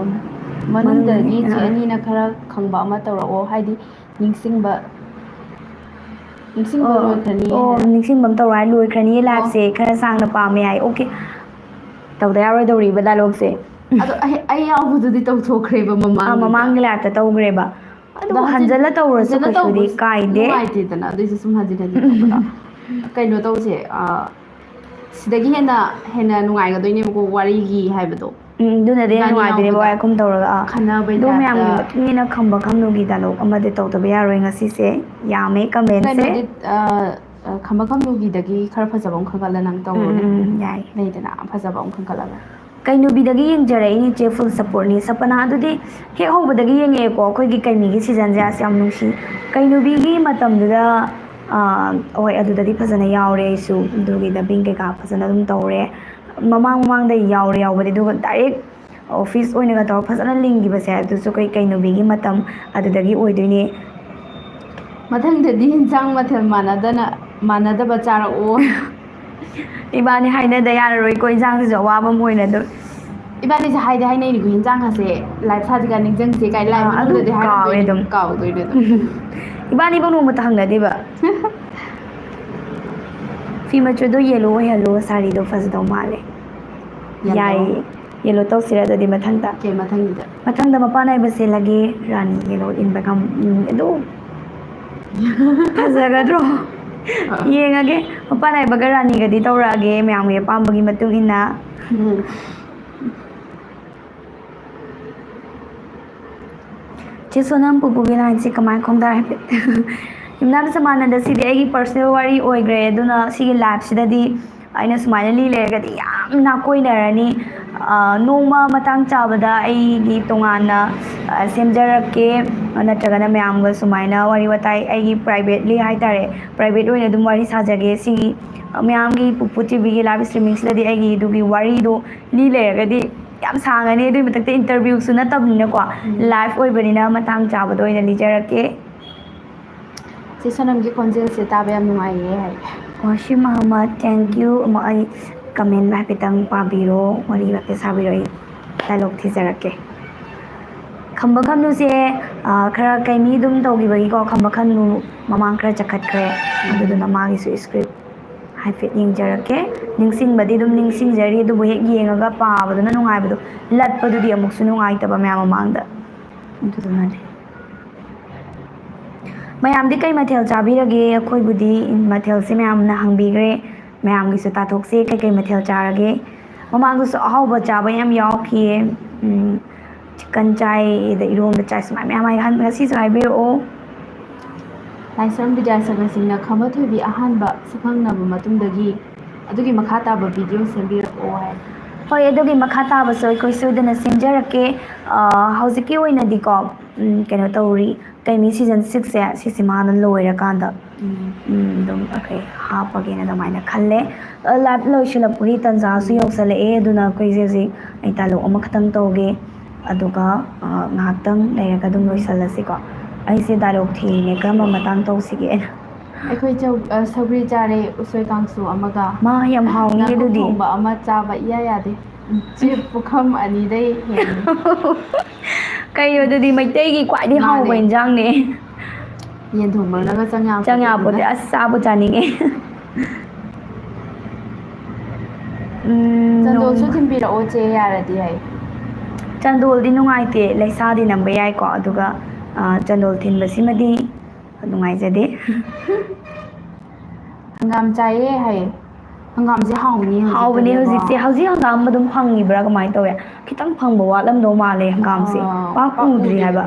ꯃꯅꯨꯡꯗꯒꯤ ꯆꯦ ꯑꯅꯤꯅ ꯈꯔ ꯈꯪꯕ ꯑꯃ ꯇꯧꯔꯛꯑꯣ ꯍꯥꯏꯗꯤ ꯅꯤꯡꯁꯤꯡꯕ ꯅꯤꯡꯁꯤꯡꯕ ꯂꯣꯏꯈ꯭ꯔꯅꯤ ꯑꯣ ꯍꯥꯏꯔ? ꯅꯤꯡꯁꯤꯡꯕ ꯑꯃ ꯇꯧꯔ ꯂꯣꯏꯈ꯭ꯔꯅꯤ ꯂꯥꯏꯐꯁꯦ ꯈꯔ ꯁꯥꯡꯅ ꯄꯥꯝꯃꯦ ꯍꯥꯏ ꯑꯣꯀꯦ ꯇꯧꯗ ꯌꯥꯔꯣꯏꯗꯧꯔꯤꯕ ꯗꯥꯏꯂꯣꯛꯁꯦ ꯑꯗꯣ ꯑꯩ ꯌꯥꯎꯕꯗꯨꯗꯤ ꯇꯧꯊꯣꯛꯈ꯭ꯔꯦꯕ ꯃꯃꯥꯡꯗꯨꯗ ꯂꯥꯏꯐꯇ ꯇꯧꯈ꯭ꯔꯦꯕ ꯑꯗꯣ ꯑꯗꯨꯕꯨ ꯍꯟꯖꯤꯜꯂ ꯇꯧꯔꯁꯨ ꯍꯟꯖꯤꯟꯅ ꯀꯩꯁꯨꯗꯤ ꯇꯧꯕꯁꯨ ꯀꯥꯏꯗꯦ ꯅꯨꯡꯉꯥꯏꯇꯦꯗꯅ ꯑꯗꯨꯏꯁꯨ ꯁꯨꯝ ꯍꯟꯖꯤꯟ ꯍꯟꯖꯤꯟ ꯇꯧꯕꯗ ꯀꯩꯅꯣ ꯇꯧꯁꯦ ꯁꯤꯗꯒꯤ ꯍꯦꯟꯅ ꯅꯨꯡꯉꯥꯏꯒꯗꯣꯏꯅꯦꯕꯀꯣ ꯋꯥꯔꯤꯒꯤ ꯍꯥꯏꯕꯗꯣ ꯑꯗꯨꯅꯗꯤ ꯍꯦꯟꯅ ꯏꯕꯥꯅꯤ ꯅꯨꯡꯉꯥꯏꯗꯣꯏꯅꯦꯕ ꯌꯥꯎꯕꯗ ꯋꯥꯏꯈꯨꯝ ꯇꯧꯔꯒ ꯈꯟꯅꯕꯩ ꯑꯗꯣ ꯃꯌꯥꯝꯒꯤ ꯇꯥꯏꯞꯇ ꯃꯇꯨꯡ ꯏꯟꯅ ꯈꯝꯕ ꯈꯝꯅꯨꯒꯤ ꯗꯥꯏꯂꯣꯛ ꯑꯃꯗꯤ ꯇꯧꯗꯕ ꯌꯥꯔꯣꯏ ꯉꯁꯤꯁꯦ ꯌꯥꯝꯃꯦ ꯀꯃꯦꯟꯁꯦ ꯀꯩꯅꯣꯗꯤ ꯈꯝꯕ ꯈꯝꯕꯨꯒꯤꯗꯒꯤ ꯈꯔ ꯐꯖꯕ ꯑꯃ ꯈꯟꯒꯠꯂ ꯅꯪ ꯇꯧꯔꯣꯅꯦ ꯌꯥꯏ ꯂꯩꯗꯅ ꯐꯖꯕ ꯑꯃ ꯈꯟꯒꯠꯂꯒ ꯀꯩꯅꯣꯕꯤꯗꯒꯤ ꯌꯦꯡꯖꯔꯛꯏꯅꯤ ꯏꯆꯦ ꯐꯨꯜ ꯁꯞꯄꯣꯔꯠꯅꯤ ꯁꯄꯅꯥ ꯑꯗꯨꯗꯤ ꯍꯦꯛ ꯍꯧꯕꯗꯒꯤ ꯌꯦꯡꯉꯛꯑꯦꯀꯣ ꯑꯩꯈꯣꯏꯒꯤ ꯀꯩꯅꯤꯒꯤ ꯁꯤꯖꯟꯁꯦ ꯑꯁ ꯌꯥꯝ ꯅꯨꯡꯁꯤ ꯀꯩꯅꯣꯕꯤꯒꯤ ꯃꯇꯝꯗꯨꯗ ꯍꯣꯏ ꯑꯗꯨꯗꯗꯤ ꯐꯖꯅ ꯌꯥꯎꯔꯦ ꯑꯩꯁꯨ ꯑꯗꯨꯒꯤ ꯗꯕꯤꯡ ꯀꯩꯀꯥ ꯐꯖꯅ ꯑꯗꯨꯝ ꯇꯧꯔꯦ ꯃꯃꯥꯡꯗ ꯌꯥꯎꯕꯗꯤ ꯑꯗꯨꯒ ꯗꯥꯏꯔꯦꯛ ꯑꯣꯐꯤꯁ ꯑꯣꯏꯅꯒ ꯇꯧꯔꯒ ꯐꯖꯅ ꯂꯤꯡꯈꯤꯕꯁꯦ ꯑꯗꯨꯁꯨ ꯑꯩꯈꯣꯏ ꯀꯩꯅꯣꯕꯤꯒꯤ ꯃꯇꯝ ꯑꯗꯨꯗꯒꯤ ꯑꯣꯏꯗꯣꯏꯅꯦ ꯃꯊꯪꯗꯗꯤ ꯌꯦꯟꯁꯥꯡ ꯃꯊꯦꯜ ꯃꯥꯟꯅꯗꯕ ꯆꯥꯔꯛꯑꯣ ꯏꯕꯥꯅꯤ ꯍꯥꯏꯅꯗ ꯌꯥꯔꯔꯣꯏꯀꯣ ꯏꯟꯁꯥꯡꯁꯤꯁꯨ ꯑꯋꯥꯕ ꯑꯃ ꯑꯣꯏꯅ ꯑꯗꯨꯝ ꯏꯕꯥꯅꯤꯁꯦ ꯍꯥꯏꯅꯩꯅꯤꯀꯣ ꯌꯦꯟꯖꯥꯡꯒꯁꯦ ꯂꯥꯏꯐ ꯁꯥꯗꯤꯒ ꯅꯤꯡꯁꯤꯡꯁꯦ ꯀꯥꯏ ꯂꯥꯏꯐ ꯑꯗꯨꯝ ꯃꯅꯨꯡꯗꯗꯤ ꯀꯥꯎꯋꯦ ꯍꯥꯏꯔꯝꯗꯣꯏꯅꯦ ꯑꯗꯨꯝ ꯀꯥꯎꯗꯣꯏꯅꯦ ꯑꯗꯨꯝ ꯏꯕꯥꯅꯤꯐꯧ ꯅꯣꯡꯃꯇ ꯍꯪꯅꯗꯦꯕ ꯐꯤ ꯃꯆꯨꯗꯣ ꯌꯦꯜꯂꯣ ꯑꯣꯏꯍꯜꯂꯣ ꯁꯥꯔꯤꯗꯣ ꯐꯖꯗꯧ ꯃꯥꯜꯂꯦ ꯌꯦꯜꯂꯣ ꯌꯥꯏꯌꯦ ꯌꯦꯜꯂꯣ ꯇꯧꯁꯤꯔ ꯑꯗꯨꯗꯤ ꯃꯊꯪꯒꯤꯗ ꯃꯊꯪꯗ ꯃꯄꯥꯟ ꯅꯥꯏꯕ ꯁꯦꯠꯂꯒꯦ ꯔꯥꯅꯤ ꯌꯦꯜꯂꯣ ꯏꯟꯕ ꯑꯗꯨ ꯐꯖꯒꯗ꯭ꯔꯣ ꯌꯦꯡꯉꯒꯦ ꯃꯄꯥꯟ ꯅꯥꯏꯕꯒ ꯔꯥꯅꯤꯒꯗꯤ ꯇꯧꯔꯛꯑꯒꯦ ꯃꯌꯥꯝꯒꯤ ꯑꯄꯥꯝꯕꯒꯤ ꯃꯇꯨꯡ ꯏꯟꯅ ꯆꯦ ꯁꯣꯅꯝ ꯄꯨꯄꯨꯒꯤ ꯂꯥꯏꯟꯁꯦ ꯀꯃꯥꯏꯅ ꯈꯣꯡꯗꯥꯔꯦ ꯍꯥꯏꯐꯦꯠ ꯌꯨꯝꯅꯥꯝ ꯁꯃꯥꯟꯅꯗ ꯁꯤꯗꯤ ꯑꯩꯒꯤ ꯄꯔꯁꯣꯅꯦꯜ ꯋꯥꯔꯤ ꯑꯣꯏꯈ꯭ꯔꯦ ꯑꯗꯨꯅ ꯁꯤꯒꯤ ꯂꯥꯏꯐꯁꯤꯗꯗꯤ ꯑꯩꯅ ꯁꯨꯃꯥꯏꯅ ꯂꯤ ꯂꯩꯔꯒꯗꯤ ꯌꯥꯝ ꯅꯥꯀꯣꯏꯅꯔꯅꯤ ꯅꯣꯡꯃ ꯃꯇꯥꯡ ꯆꯥꯕꯗ ꯑꯩꯒꯤ ꯇꯣꯉꯥꯟꯅ ꯁꯦꯝꯖꯔꯛꯀꯦ ꯅꯠꯇ꯭ꯔꯒꯅ ꯃꯌꯥꯝꯒ ꯁꯨꯃꯥꯏꯅ ꯋꯥꯔꯤ ꯋꯥꯇꯥꯏ ꯑꯩꯒꯤ ꯄ꯭ꯔꯥꯏꯚꯦꯠꯂꯤ ꯍꯥꯏꯇꯥꯔꯦ ꯄ꯭ꯔꯥꯏꯚꯦꯠ ꯑꯣꯏꯅ ꯑꯗꯨꯝ ꯋꯥꯔꯤ ꯁꯥꯖꯒꯦ ꯁꯤꯒꯤ ꯃꯌꯥꯝꯒꯤ ꯄꯨꯄꯨ ꯇꯤꯚꯤꯒꯤ ꯂꯥꯏꯚ ꯏꯁꯇ꯭ꯔꯤꯃꯤꯡꯁꯤꯗꯗꯤ ꯑꯩꯒꯤ ꯑꯗꯨꯒꯤ ꯋꯥꯔꯤꯗꯣ ꯂꯤ ꯂꯩꯔꯒꯗꯤ ꯌꯥꯝ ꯁꯥꯡꯉꯅꯤ ꯑꯗꯨꯒꯤ ꯃꯊꯛꯇ ꯏꯟꯇꯔꯚꯤꯌꯨꯁꯨ ꯅꯠꯇꯕꯅꯤꯅꯀꯣ ꯂꯥꯏꯐ ꯑꯣꯏꯕꯅꯤna ꯃꯇꯥꯡ ꯆꯥꯕꯗ ꯑꯣꯏꯅ ꯂꯤꯖꯔꯛꯀꯦ ꯆꯦ ꯁꯣꯅꯝꯒꯤ ꯈꯣꯟꯖꯦꯜꯁꯦ ꯇꯥꯕ ꯌꯥꯝ ꯅꯨꯡꯉꯥꯏꯌꯦ ꯍꯥꯏ ꯋꯥꯁꯤꯝ ꯃꯍꯃꯠ ꯊꯦꯡꯀ꯭ꯌꯨ ꯑꯃꯨꯛ ꯑꯩ ꯀꯃꯦꯟ ꯍꯥꯏꯐꯦꯠꯇꯪ ꯄꯥꯕꯤꯔꯣ ꯋꯥꯔꯤ ꯍꯥꯏꯐꯦꯠ ꯁꯥꯕꯤꯔꯣ ꯑꯩ ꯗꯥꯏꯂꯣꯛ ꯊꯤꯖꯔꯛꯀꯦ ꯈꯝꯕ ꯈꯝꯅꯨꯁꯦ ꯈꯔ ꯀꯩꯅꯤ ꯑꯗꯨꯝ ꯇꯧꯈꯤꯕꯒꯤꯀꯣ ꯈꯝꯕ ꯈꯝꯅꯨ ꯃꯃꯥꯡ ꯈꯔ ꯆꯈꯠꯈ꯭ꯔꯦ ꯑꯗꯨꯗꯨꯅ ꯃꯥꯒꯤꯁꯨ ꯏꯁꯀ꯭ꯔꯤꯞ ꯍꯥꯏꯐꯦꯠ ꯌꯦꯡꯖꯔꯛꯀꯦ ꯅꯤꯡꯁꯤꯡꯕꯗꯤ ꯑꯗꯨꯝ ꯅꯤꯡꯁꯤꯡꯖꯔꯤ ꯑꯗꯨꯕꯨ ꯍꯦꯛ ꯌꯦꯡꯉꯒ ꯄꯥꯕꯗꯨꯅ ꯅꯨꯡꯉꯥꯏꯕꯗꯣ ꯂꯠꯄꯗꯨꯗꯤ ꯑꯃꯨꯛꯁꯨ ꯅꯨꯡꯉꯥꯏꯇꯕ ꯃꯌꯥꯝ ꯃꯃꯥꯡꯗ ꯑꯗꯨꯗꯨꯅꯅꯦ ꯃꯌꯥꯝꯗꯤ ꯀꯩ ꯃꯊꯦꯜ ꯆꯥꯕꯤꯔꯒꯦ ꯑꯩꯈꯣꯏꯕꯨꯗꯤ ꯃꯊꯦꯜꯁꯦ ꯃꯌꯥꯝꯅ ꯍꯪꯕꯤꯈ꯭ꯔꯦ ꯃꯌꯥꯝꯒꯤꯁꯨ ꯇꯥꯊꯣꯛꯁꯦ ꯀꯩ ꯃꯊꯦꯜ ꯆꯥꯔꯒꯦ ꯃꯃꯥꯡꯗꯁꯨ ꯑꯍꯥꯎꯕ ꯆꯥꯕ ꯌꯥꯝ ꯌꯥꯎꯈꯤꯌꯦ ꯆꯤꯛꯀꯟ ꯆꯥꯏ ꯑꯗ ꯏꯔꯣꯝꯕ ꯆꯥꯏ ꯁꯨꯃꯥꯏꯅ ꯃꯌꯥꯝ ꯉꯁꯤꯁꯨ ꯍꯥꯏꯕꯤꯔꯛꯑꯣ ꯂꯥꯏꯁ꯭ꯔꯝ ꯕꯤꯗ꯭ꯌꯥꯁꯥꯒꯔꯁꯤꯡꯅ ꯈꯝꯕ ꯊꯣꯏꯕꯤ ꯑꯍꯥꯟꯕ ꯁꯛꯈꯪꯅꯕ ꯃꯇꯨꯡꯗꯒꯤ ꯑꯗꯨꯒꯤ ꯃꯈꯥ ꯇꯥꯕ ꯚꯤꯗꯤꯑꯣ ꯁꯦꯝꯕꯤꯔꯛꯑꯣ ꯍꯥꯏ ꯍꯣꯏ ꯑꯗꯨꯒꯤ ꯃꯈꯥ ꯇꯥꯕꯁꯨ ꯑꯩꯈꯣꯏ ꯁꯣꯏꯗꯅ ꯁꯦꯝꯖꯔꯛꯀꯦ ꯍꯧꯖꯤꯛꯀꯤ ꯑꯣꯏꯅꯗꯤꯀꯣ ꯀꯩꯅꯣ ꯇꯧꯔꯤ ꯀꯩꯅꯤ ꯁꯤꯖꯟ 6ꯁꯦ ꯁꯤꯁꯦ ꯃꯥꯅ ꯂꯣꯏꯔꯀꯥꯟꯗ ꯑꯗꯨꯝ ꯑꯩꯈꯣꯏ ꯍꯥꯞꯄꯒꯦꯅ ꯑꯗꯨꯃꯥꯏꯅ ꯈꯜꯂꯦ ꯂꯥꯏꯞ ꯂꯣꯏꯁꯤꯜꯂꯛꯄꯒꯤ ꯇꯥꯟꯖꯥꯁꯨ ꯌꯧꯁꯜꯂꯛꯑꯦ ꯑꯗꯨꯅ ꯑꯩꯈꯣꯏꯁꯦ ꯍꯧꯖꯤꯛ ꯑꯩ ꯗꯥꯏꯂꯣꯛ ꯑꯃꯈꯛꯇꯪ ꯇꯧꯒꯦ ꯑꯗꯨꯒ ꯉꯥꯏꯍꯥꯛꯇꯪ ꯂꯩꯔꯒ ꯑꯗꯨꯝ ꯂꯣꯏꯁꯜꯂꯁꯤꯀꯣ ꯑꯩꯁꯦ ꯗꯥꯏꯂꯣꯛ ꯊꯤꯔꯤꯅꯦ ꯀꯔꯝꯕ ꯃꯇꯥꯡ ꯇꯧꯁꯤꯒꯦꯅ ꯑꯩꯈꯣꯏ ꯁꯧꯒ꯭ꯔꯤ ꯆꯥꯔꯦ ꯎꯁꯣꯏ ꯀꯥꯡꯁꯨ ꯑꯃꯒ ꯃꯥ ꯌꯥꯝ ꯍꯥꯎꯅꯤ ꯉꯥꯅꯨ ꯑꯗꯨꯗꯤ ꯊꯣꯡꯕ ꯑꯃ ꯆꯥꯕ ꯏꯌꯥ ꯌꯥꯗꯦ ꯆꯦ ꯄꯨꯈꯝ ꯑꯅꯤꯗꯩ ꯍꯦꯟꯅꯤ ꯀꯩꯅꯣ ꯑꯗꯨꯗꯤ ꯃꯩꯇꯩꯒꯤ ꯈ꯭ꯋꯥꯏꯗꯒꯤ ꯍꯥꯎꯕ ꯃꯥꯅꯦ ꯏꯟꯖꯥꯡꯅꯦ ꯌꯦꯟ ꯊꯣꯡꯕꯅꯒ ꯆꯪ ꯌꯥꯄꯣꯠꯇꯦꯗꯅ ꯌꯥꯄꯣꯠꯇꯦ ꯑꯁ ꯆꯥꯕꯨ ꯆꯥꯅꯤꯡꯉꯦ ꯆꯟꯗꯣꯜꯁꯨ ꯅꯣꯡꯃ ꯊꯤꯟꯕꯤꯔꯛꯑꯣ ꯆꯦ ꯌꯥꯔꯗꯤ ꯍꯥꯏ ꯆꯥꯟꯗꯣꯜꯗꯤ ꯅꯨꯡꯉꯥꯏꯇꯦ ꯂꯩꯁꯥꯗꯤ ꯅꯝꯕ ꯌꯥꯏꯀꯣ ꯑꯗꯨꯒ ꯆꯥꯟꯗꯣꯜ ꯊꯤꯟꯕꯁꯤꯃꯗꯤ ꯅꯨꯡꯉꯥꯏꯖꯗꯦ ꯍꯪꯒꯥꯝ ꯆꯥꯏꯌꯦ ꯍꯥꯏꯌꯦ ꯍꯪꯒꯥꯝꯁꯦ ꯍꯥꯎꯅꯤ ꯍꯥꯎꯕꯅꯦ ꯍꯧꯖꯤꯛꯇꯗꯤꯀꯣ ꯍꯧꯖꯤꯛꯁꯦ ꯍꯧꯖꯤꯛ ꯍꯪꯒꯥꯝ ꯑꯗꯨꯝ ꯐꯪꯉꯤꯕ꯭ꯔꯥ ꯀꯃꯥꯏꯅ ꯇꯧꯋꯦ ꯈꯤꯇꯪ ꯐꯪꯕ ꯋꯥꯠꯂꯝꯗꯧ ꯃꯥꯜꯂꯦ ꯍꯪꯒꯥꯝꯁꯦ ꯄꯥꯛ ꯎꯗ꯭ꯔꯤ ꯎꯗꯦ ꯍꯥꯏꯕ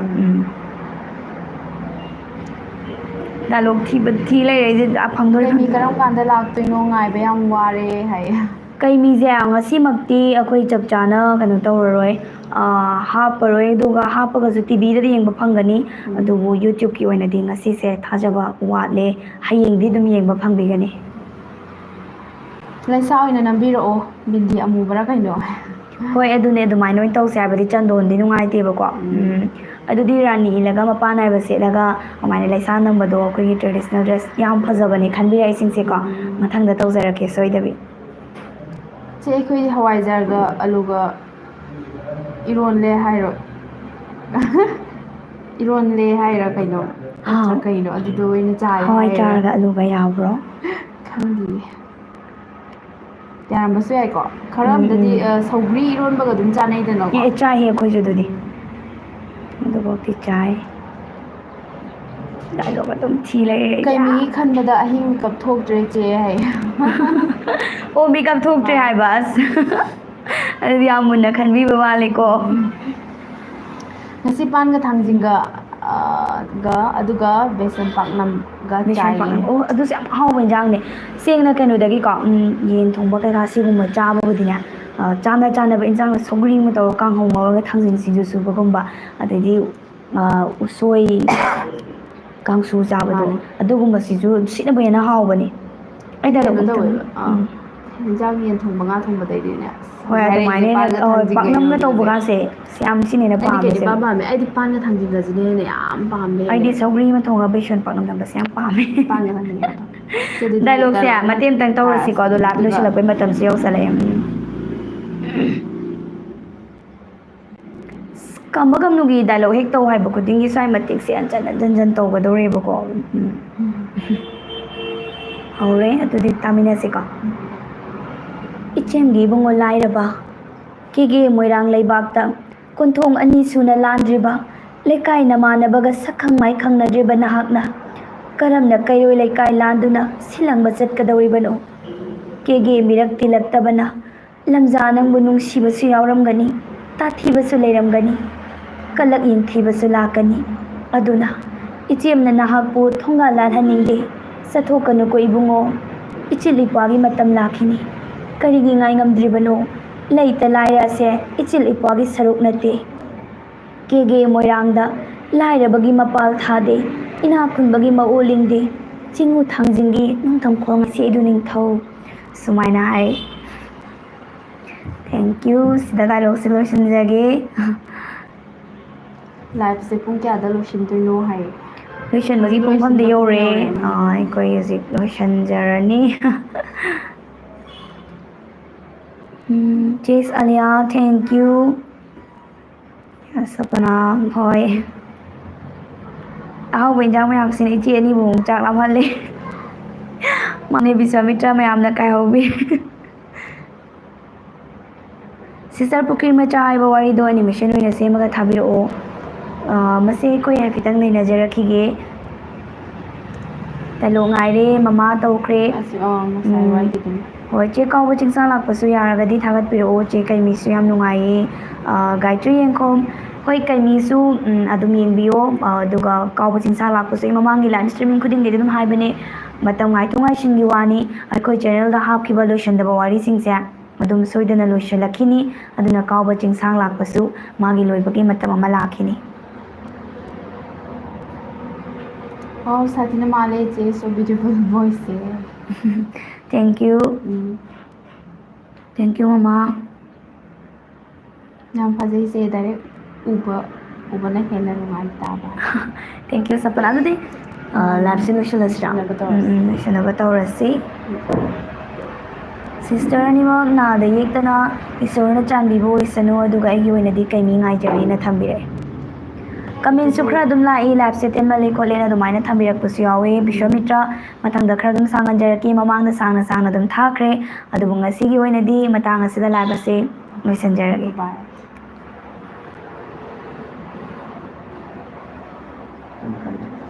ꯗꯥꯏꯂꯣꯛ ꯊꯤ ꯂꯩꯔꯛꯏꯁꯦ ꯐꯪꯗꯣꯔꯤ ꯀꯩꯃꯤ ꯐꯪꯗꯣꯔꯤ ꯀꯔꯝ ꯀꯥꯟꯗ ꯂꯥꯛꯇꯣꯏꯅꯣ ꯉꯥꯏꯕ ꯌꯥꯝ ꯋꯥꯔꯦ ꯍꯥꯏꯌꯦ ꯀꯩꯃꯤꯁꯦ ꯉꯁꯤꯃꯛꯇꯤ ꯑꯩꯈꯣꯏ ꯆꯞ ꯆꯥꯅ ꯀꯩꯅꯣ ꯇꯧꯔꯔꯣꯏ ꯍꯥꯞꯄꯔꯣꯏ ꯑꯗꯨꯒ ꯍꯥꯞꯄꯒꯁꯨ ꯇꯤꯚꯤꯗꯗꯤ ꯌꯦꯡꯕ ꯐꯪꯒꯅꯤ ꯑꯗꯨꯕꯨ ꯌꯨꯇ꯭ꯌꯨꯕꯀꯤ ꯑꯣꯏꯅꯗꯤ ꯉꯁꯤꯁꯦ ꯊꯥꯖꯕ ꯋꯥꯠꯂꯦ ꯍꯌꯦꯡꯗꯤ ꯑꯗꯨꯝ ꯌꯦꯡꯕ ꯐꯪꯕꯤꯒꯅꯤ ꯂꯩꯁꯥ ꯑꯣꯏꯅ ꯅꯝꯕꯤꯔꯛꯑꯣ ꯕꯤꯟꯗꯤ ꯑꯃꯨꯕꯔꯥ ꯀꯩꯅꯣ ꯍꯣꯏ ꯑꯗꯨꯅꯦ ꯑꯗꯨꯃꯥꯏꯅ ꯑꯣꯏꯅ ꯇꯧꯁꯦ ꯍꯥꯏꯕꯗꯤ ꯆꯟꯗꯣꯟꯗꯤ ꯅꯨꯡꯉꯥꯏꯇꯦꯕꯀꯣ ꯑꯗꯨꯗꯤ ꯔꯥꯅꯤ ꯏꯜꯂꯒ ꯃꯄꯥꯟ ꯅꯥꯏꯕ ꯁꯦꯠꯂꯒ ꯑꯗꯨꯃꯥꯏꯅ ꯂꯩꯁꯥ ꯅꯝꯕꯗꯣ ꯑꯩꯈꯣꯏꯒꯤ ꯇ꯭ꯔꯦꯗꯤꯁꯅꯦꯜ ꯗ꯭ꯔꯦꯁ ꯌꯥꯝ ꯐꯖꯕꯅꯦ ꯈꯟꯕꯤꯔꯛꯏꯁꯤꯡꯁꯦꯀꯣ ꯃꯊꯪꯗ ꯇꯧꯖꯔꯛꯀꯦ ꯁꯣꯏꯗꯕꯤ ꯁꯤ ꯑꯩꯈꯣꯏ ꯍꯋꯥꯏꯖꯥꯔꯒ ꯑꯂꯨꯒ ꯏꯔꯣꯜꯂꯦ ꯍꯥꯏꯔꯣ ꯏꯔꯣꯟꯂꯦ ꯍꯥꯏꯔ ꯀꯩꯅꯣ ꯅꯠꯇ꯭ꯔ ꯀꯩꯅꯣ ꯑꯗꯨꯗꯣ ꯑꯣꯏꯅ ꯆꯥꯔꯦ ꯍꯋꯥꯏ ꯍꯥꯏꯔꯦ ꯆꯥꯔꯒ ꯑꯂꯨꯒ ꯌꯥꯎꯕ꯭ꯔꯣ? ꯈꯪꯗꯤꯌꯦ ꯌꯥꯔꯝꯕꯁꯨ ꯌꯥꯏꯀꯣ ꯈꯔ ꯑꯝꯗꯗꯤ ꯁꯧꯒ꯭ꯔꯤ ꯏꯔꯣꯟꯕꯒ ꯑꯗꯨꯝ ꯆꯥꯅꯩꯗꯅꯀꯣ ꯆꯥꯏꯍꯦ ꯑꯩꯈꯣꯏꯁꯨ ꯑꯗꯨꯗꯤ ꯑꯗꯨꯐꯧꯗꯤ ꯆꯥꯏ ꯗꯥꯏꯂꯣꯛ ꯑꯗꯨꯝ ꯊꯤ ꯂꯩꯔꯦ ꯑꯩꯗꯤ ꯀꯩꯃꯤꯒꯤ ꯈꯟꯕꯗ ꯑꯍꯤꯡ ꯃꯤꯀꯞ ꯊꯣꯛꯇ꯭ꯔꯦ ꯆꯦ ꯍꯥꯏ ꯑꯣ ꯃꯤꯀꯞ ꯊꯣꯛꯇ꯭ꯔꯦ ꯍꯥꯏꯕ ꯑꯁ ꯑꯗꯨꯗꯤ ꯌꯥꯝ ꯃꯨꯟꯅ ꯈꯟꯕꯤꯕ ꯃꯥꯜꯂꯦꯀꯣ ꯉꯁꯤ ꯄꯥꯟꯒ ꯊꯥꯡꯖꯤꯡꯒ ꯑꯗꯨꯒ ꯕꯦꯁꯟ ꯄꯥꯛꯅꯝꯒ ꯕꯦꯁꯟ ꯆꯥꯏꯌꯦ ꯄꯥꯛꯅꯝ ꯑꯣ ꯑꯗꯨꯁꯨ ꯌꯥꯝ ꯍꯥꯎꯕ ꯏꯟꯖꯥꯡꯅꯦ ꯁꯦꯡꯅ ꯀꯩꯅꯣꯗꯒꯤꯀꯣ ꯌꯦꯟ ꯊꯣꯡꯕ ꯀꯩꯀꯥ ꯁꯤꯒꯨꯝꯕ ꯆꯥꯕꯕꯨꯗꯤꯅꯦ ꯆꯥꯅꯕ ꯏꯟꯖꯥꯡꯗ ꯁꯧꯒ꯭ꯔꯤ ꯑꯃ ꯇꯧꯔꯒ ꯀꯥꯡꯍꯧ ꯉꯧꯔꯒ ꯊꯥꯡꯖꯤꯡ ꯁꯤꯡꯖꯨ ꯁꯨꯕꯒꯨꯝꯕ ꯑꯗꯩꯗꯤ ꯎꯁꯣꯏ ꯀꯥꯡꯁꯨ ꯆꯥꯕꯗꯣ ꯃꯥꯅꯦ ꯑꯗꯨꯒꯨꯝꯕꯁꯤꯁꯨ ꯁꯤꯅꯕꯨ ꯍꯦꯟꯅ ꯍꯥꯎꯕꯅꯤ ꯑꯩ ꯗꯥꯏꯂꯣꯛ ꯀꯩꯅꯣ ꯑꯝꯇꯪ ꯇꯧꯋꯦꯕ ꯌꯦꯟꯖꯥꯡ ꯌꯦꯟ ꯊꯣꯡꯕ ꯉꯥ ꯊꯣꯡꯕꯗꯩꯗꯤꯅꯦ ꯍꯣꯏ ꯍꯥꯏꯔꯛꯏꯁꯦ ꯑꯗꯨꯃꯥꯏꯅ ꯄꯥꯟꯒ ꯍꯦꯟꯅ ꯊꯥꯡꯖꯤꯡꯒ ꯄꯥꯛꯅꯝꯒ ꯏꯔꯣꯟꯕꯁꯦ ꯇꯧꯕꯒꯁꯦ ꯌꯥꯝ ꯁꯤꯅ ꯍꯦꯟꯅ ꯑꯩꯗꯤ ꯀꯩꯗꯤ ꯄꯥꯝꯃꯤꯁꯦ ꯄꯥꯝꯃꯦ ꯑꯩꯗꯤ ꯄꯥꯟꯒ ꯊꯥꯡꯖꯤꯡꯒꯁꯤꯅ ꯍꯦꯟꯅ ꯌꯥꯝ ꯄꯥꯝꯃꯦ ꯑꯩꯗꯤ ꯁꯧꯒ꯭ꯔꯤ ꯑꯃ ꯊꯣꯡꯉꯒ ꯕꯦꯁꯣꯟ ꯄꯥꯛꯅꯝ ꯅꯝꯕꯁꯦ ꯌꯥꯝ ꯄꯥꯝꯃꯦ ꯄꯥꯟꯒ ꯊꯥꯡꯖꯤꯡ ꯌꯥꯝ ꯄꯥꯝꯃꯦ ꯁꯤ ꯑꯗꯨꯗꯤ ꯗꯥꯏꯂꯣꯛꯁꯦ ꯗꯥꯏꯂꯣꯛ ꯑꯃ ꯃꯇꯦꯛ ꯑꯃꯇꯪ ꯇꯧꯔꯁꯤꯀꯣ ꯊꯥꯔꯁꯤ ꯑꯗꯣ ꯂꯥꯏꯞ ꯑꯗꯨꯒ ꯂꯣꯏꯁꯤꯜꯂꯛꯄꯩ ꯃꯇꯝꯁꯨ ꯌꯧꯁꯜꯂꯛꯑꯦ ꯀꯝꯕ ꯀꯝꯅꯨꯒꯤ ꯗꯥꯏꯂꯣꯛ ꯍꯦꯛ ꯇꯧ ꯍꯥꯏꯕ ꯈꯨꯗꯤꯡꯒꯤ ꯁ꯭ꯋꯥꯏ ꯃꯇꯦꯛꯁꯦ ꯍꯟꯖꯟ ꯇꯧꯒꯗꯧꯔꯦꯕꯀꯣ ꯍꯧꯔꯦ ꯑꯗꯨꯗꯤ ꯇꯥꯃꯤꯟꯅꯁꯤꯀꯣ ꯏꯆꯦꯝꯒꯤ ꯏꯕꯨꯡꯉꯣ ꯂꯥꯏꯔꯕ ꯀꯦꯒꯦ ꯃꯣꯏꯔꯥꯡ ꯂꯩꯕꯥꯛꯇ ꯀꯣꯟꯊꯣꯡ 2 ꯁꯨꯅ ꯂꯥꯟꯗ꯭ꯔꯤꯕ ꯂꯩꯀꯥꯏ ꯅꯃꯥꯟꯅꯕꯒ ꯁꯛꯈꯪ ꯃꯥꯏꯈꯪꯅꯗ꯭ꯔꯤꯕ ꯅꯍꯥꯛꯅ ꯀꯔꯝꯅ ꯀꯩꯔꯣꯏ ꯂꯩꯀꯥꯏ ꯂꯥꯟꯗꯨꯅ ꯁꯤꯜꯂꯪꯕ ꯆꯠꯀꯗꯧꯔꯤꯕꯅꯣ? ꯀꯦꯒꯦ ꯃꯤꯔꯛ ꯇꯤꯜꯂꯛꯇꯕꯅ ꯂꯝꯖꯥ ꯅꯪꯕꯨ ꯅꯨꯡꯁꯤꯕꯁꯨ ꯌꯥꯎꯔꯝꯒꯅꯤ, ꯇꯥꯊꯤꯕꯁꯨ ꯂꯩꯔꯝꯒꯅꯤ, ꯀꯂꯛ ꯌꯦꯡꯊꯤꯕꯁꯨ ꯂꯥꯛꯀꯅꯤ꯫ ꯑꯗꯨꯅ ꯏꯆꯦꯝꯅ ꯅꯍꯥꯛꯄꯨ ꯊꯣꯡꯒꯥꯜ ꯂꯥꯟꯍꯟꯅꯤꯡꯗꯦ, ꯆꯠꯊꯣꯛꯀꯅꯨꯀꯣ ꯏꯕꯨꯡꯉꯣ, ꯏꯆꯤꯜ ꯏꯄ꯭ꯋꯥꯒꯤ ꯃꯇꯝ ꯂꯥꯛꯈꯤꯅꯤ, ꯀꯔꯤꯒꯤ ꯉꯥꯏ ꯉꯝꯗ꯭ꯔꯤꯕꯅꯣ? ꯂꯩꯇ ꯂꯥꯏꯔ ꯑꯁꯦ ꯏꯆꯤꯜ ꯏꯄ꯭ꯋꯥꯒꯤ ꯁꯔꯨꯛ ꯅꯠꯇꯦ꯫ ꯀꯦꯒꯦ ꯃꯣꯏꯔꯥꯡꯗ ꯂꯥꯏꯔꯕꯒꯤ ꯃꯄꯥꯜ ꯊꯥꯗꯦ, ꯏꯅꯥꯛ ꯈꯨꯟꯕꯒꯤ ꯃꯑꯣꯜ ꯏꯪꯗꯦ, ꯆꯤꯡꯉꯨ ꯊꯥꯡꯖꯤꯡꯒꯤ ꯅꯨꯡꯊꯪꯈꯣꯜ ꯉꯁꯤ ꯑꯩꯗꯨ ꯅꯤꯡꯊꯧ꯫ ꯁꯨꯃꯥꯏꯅ ꯍꯥꯏ꯫ ꯊꯦꯡꯀ꯭ꯌꯨ ꯁꯤꯗ ꯗꯥꯏꯂꯣꯛꯁꯦ ꯂꯣꯏꯁꯤꯟꯖꯒꯦ꯫ ꯂꯥꯏꯐꯁꯦ ꯄꯨꯡ ꯀꯌꯥꯗ ꯂꯣꯏꯁꯤꯟꯗꯣꯏꯅꯣ ꯍꯥꯏꯌꯦ ꯂꯣꯏꯁꯤꯟꯕꯒꯤ ꯍꯧꯖꯤꯛ ꯄꯨꯡꯐꯝꯗꯤ ꯂꯣꯏꯁꯤꯟꯕ ꯄꯨꯡ ꯌꯧꯔꯦ ꯌꯧꯔꯛꯑꯦ ꯑꯩꯈꯣꯏ ꯍꯧꯖꯤꯛ ꯂꯣꯏꯁꯤꯟꯖꯔꯅꯤ꯫ Chess ꯑꯂꯤꯌꯥ thank you. ꯁꯄꯅꯥ ꯍꯣꯏ꯫ ꯑꯍꯥꯎꯕ ꯏꯟꯖꯥꯡ ꯃꯌꯥꯝꯁꯤꯅ ꯏꯆꯦ ꯑꯅꯤꯕꯨ ꯑꯃꯨꯛ ꯆꯥꯛ ꯂꯥꯝꯍꯜꯂꯦ꯫ ꯃꯥꯅꯦ ꯕꯤꯁ꯭ꯋꯥꯃꯤꯇ꯭ꯔ ꯃꯌꯥꯝꯅ ꯀꯥꯏꯍꯧꯕꯤ꯫ ꯁꯤꯁꯇꯔ ꯄꯨꯈ꯭ꯔꯤ ꯃꯆꯥ ꯍꯥꯏꯕ ꯋꯥꯔꯤꯗꯣ ꯑꯦꯅꯤꯃꯦꯁꯟ ꯑꯣꯏꯅ ꯁꯦꯝꯃꯒ ꯊꯥꯕꯤꯔꯛꯑꯣ꯫ ꯃꯁꯤ ꯑꯩꯈꯣꯏ ꯍꯥꯏꯐꯦꯠꯇꯪ ꯅꯩꯅꯖꯔꯛꯈꯤꯒꯦ꯫ ꯗꯥꯏꯂꯣꯛ ꯉꯥꯏꯔꯦ ꯃꯃꯥ ꯇꯧꯈ꯭ꯔꯦ꯫ ꯉꯁꯥꯏ ꯋꯥꯏꯒꯤꯗꯨꯅꯤ ꯍꯣꯏ ꯆꯦ ꯀꯥꯎꯕ ꯆꯤꯡꯁꯥꯡ ꯂꯥꯛꯄꯁꯨ ꯌꯥꯔꯒꯗꯤ ꯊꯥꯒꯠꯄꯤꯔꯛꯑꯣ ꯆꯦ ꯀꯩꯃꯤꯁꯨ ꯌꯥꯝ ꯅꯨꯡꯉꯥꯏꯌꯦ꯫ ꯒꯥꯏꯇ꯭ꯔꯤ ꯌꯦꯡꯈꯣꯝ ꯍꯣꯏ ꯀꯩꯃꯤꯁꯨ ꯑꯗꯨꯝ ꯌꯦꯡꯕꯤꯌꯣ ꯑꯗꯨꯒ ꯀꯥꯎꯕ ꯆꯤꯡꯁꯥꯡ ꯂꯥꯛꯄꯁꯨ ꯑꯩ ꯃꯃꯥꯡꯒꯤ ꯂꯥꯏቭ ꯁ꯭ꯇ꯭ꯔꯤꯃꯤꯡ ꯈꯨꯗꯤꯡꯒꯤꯗꯤ ꯑꯗꯨꯝ ꯍꯥꯏꯕꯅꯦ ꯃꯇꯝ ꯉꯥꯏꯊꯣꯛ ꯉꯥꯏꯁꯤꯟꯒꯤ ꯋꯥꯅꯤ ꯑꯩꯈꯣꯏ ꯆꯦꯅꯦꯜꯗ ꯍꯥꯞꯈꯤꯕ ꯂꯣꯏꯁꯤꯟꯗꯕ ꯋꯥꯔꯤꯁꯤꯡꯁꯦ ꯑꯗꯨꯝ ꯁꯣꯏꯗꯅ ꯂꯣꯏꯁꯤꯜꯂꯛꯈꯤꯅꯤ ꯑꯗꯨꯅ ꯀꯥꯎꯕ ꯆꯤꯡꯁꯥꯡ ꯂꯥꯛꯄꯁꯨ ꯃꯥꯒꯤ ꯂꯣꯏꯕꯒꯤ ꯃꯇꯝ ꯑꯃ ꯂꯥꯛꯈꯤꯅꯤ꯫ ꯋꯥꯎ ꯁꯥꯊꯤꯅ ꯃꯥꯜꯂꯦ ꯏꯆꯦ ꯁꯣ ꯕ꯭ꯌꯨꯇꯤꯐꯨꯜ ꯚꯣꯏꯁꯁꯦ꯫ ꯊꯦꯡꯀ꯭ꯌꯨ ꯊꯦꯡꯀ꯭ꯌꯨ ꯃꯃꯥ꯫ ꯌꯥꯝ ꯐꯖꯩ ꯏꯆꯦ ꯗꯥꯏꯔꯦꯛ ꯎꯕꯅ ꯍꯦꯟꯅ ꯅꯨꯡꯉꯥꯏ ꯇꯥꯕ꯫ ꯊꯦꯡꯀ꯭ꯌꯨ ꯁꯄꯅꯥ ꯑꯗꯨꯗꯤ ꯂꯥꯏꯚꯁꯦ ꯂꯣꯏꯁꯤꯜꯂꯁꯤꯔꯥ? ꯂꯣꯏꯁꯤꯟꯅꯕ ꯇꯧꯔꯁꯤ ꯂꯣꯏꯁꯤꯟꯅꯕ ꯇꯧꯔꯁꯤ꯫ ꯁꯤꯁꯇꯔ ꯑꯅꯤꯃꯛ ꯅꯥꯗ ꯌꯦꯛꯇꯅ ꯏꯁꯣꯔꯅ ꯆꯥꯟꯕꯤꯕ ꯑꯣꯏꯁꯅꯨ ꯑꯗꯨꯒ ꯑꯩꯒꯤ ꯑꯣꯏꯅꯗꯤ ꯀꯩꯃꯤ ꯉꯥꯏꯖꯔꯤꯅ ꯊꯝꯕꯤꯔꯛꯑꯦ꯫ ꯀꯃꯦꯟꯁꯨ ꯑꯗꯨꯗꯤ ꯈꯔ ꯑꯗꯨꯝ ꯂꯥꯛꯏ ꯂꯥꯏꯚꯁꯦ ꯇꯦꯟꯃꯜꯂꯦ ꯈꯣꯠꯂꯦꯅ ꯑꯗꯨꯃꯥꯏꯅ ꯊꯝꯕꯤꯔꯛꯄꯁꯨ ꯌꯥꯎꯋꯦ ꯕꯤꯁ꯭ꯋꯥꯃꯤꯇ꯭ꯔ ꯃꯊꯪꯗ ꯈꯔ ꯑꯗꯨꯝ ꯁꯥꯡꯍꯟꯖꯔꯛꯀꯦ ꯃꯃꯥꯡꯗ ꯁꯥꯡꯅ ꯁꯥꯡꯅ ꯑꯗꯨꯝ ꯊꯥꯈ꯭ꯔꯦ ꯑꯗꯨꯕꯨ ꯉꯁꯤꯒꯤ ꯑꯣꯏꯅꯗꯤ ꯃꯇꯥꯡ ꯑꯁꯤꯗ ꯂꯥꯏꯚ ꯑꯁꯦ ꯂꯣꯏꯁꯤꯟꯖꯔꯒꯦ꯫ ꯕꯥꯏ꯫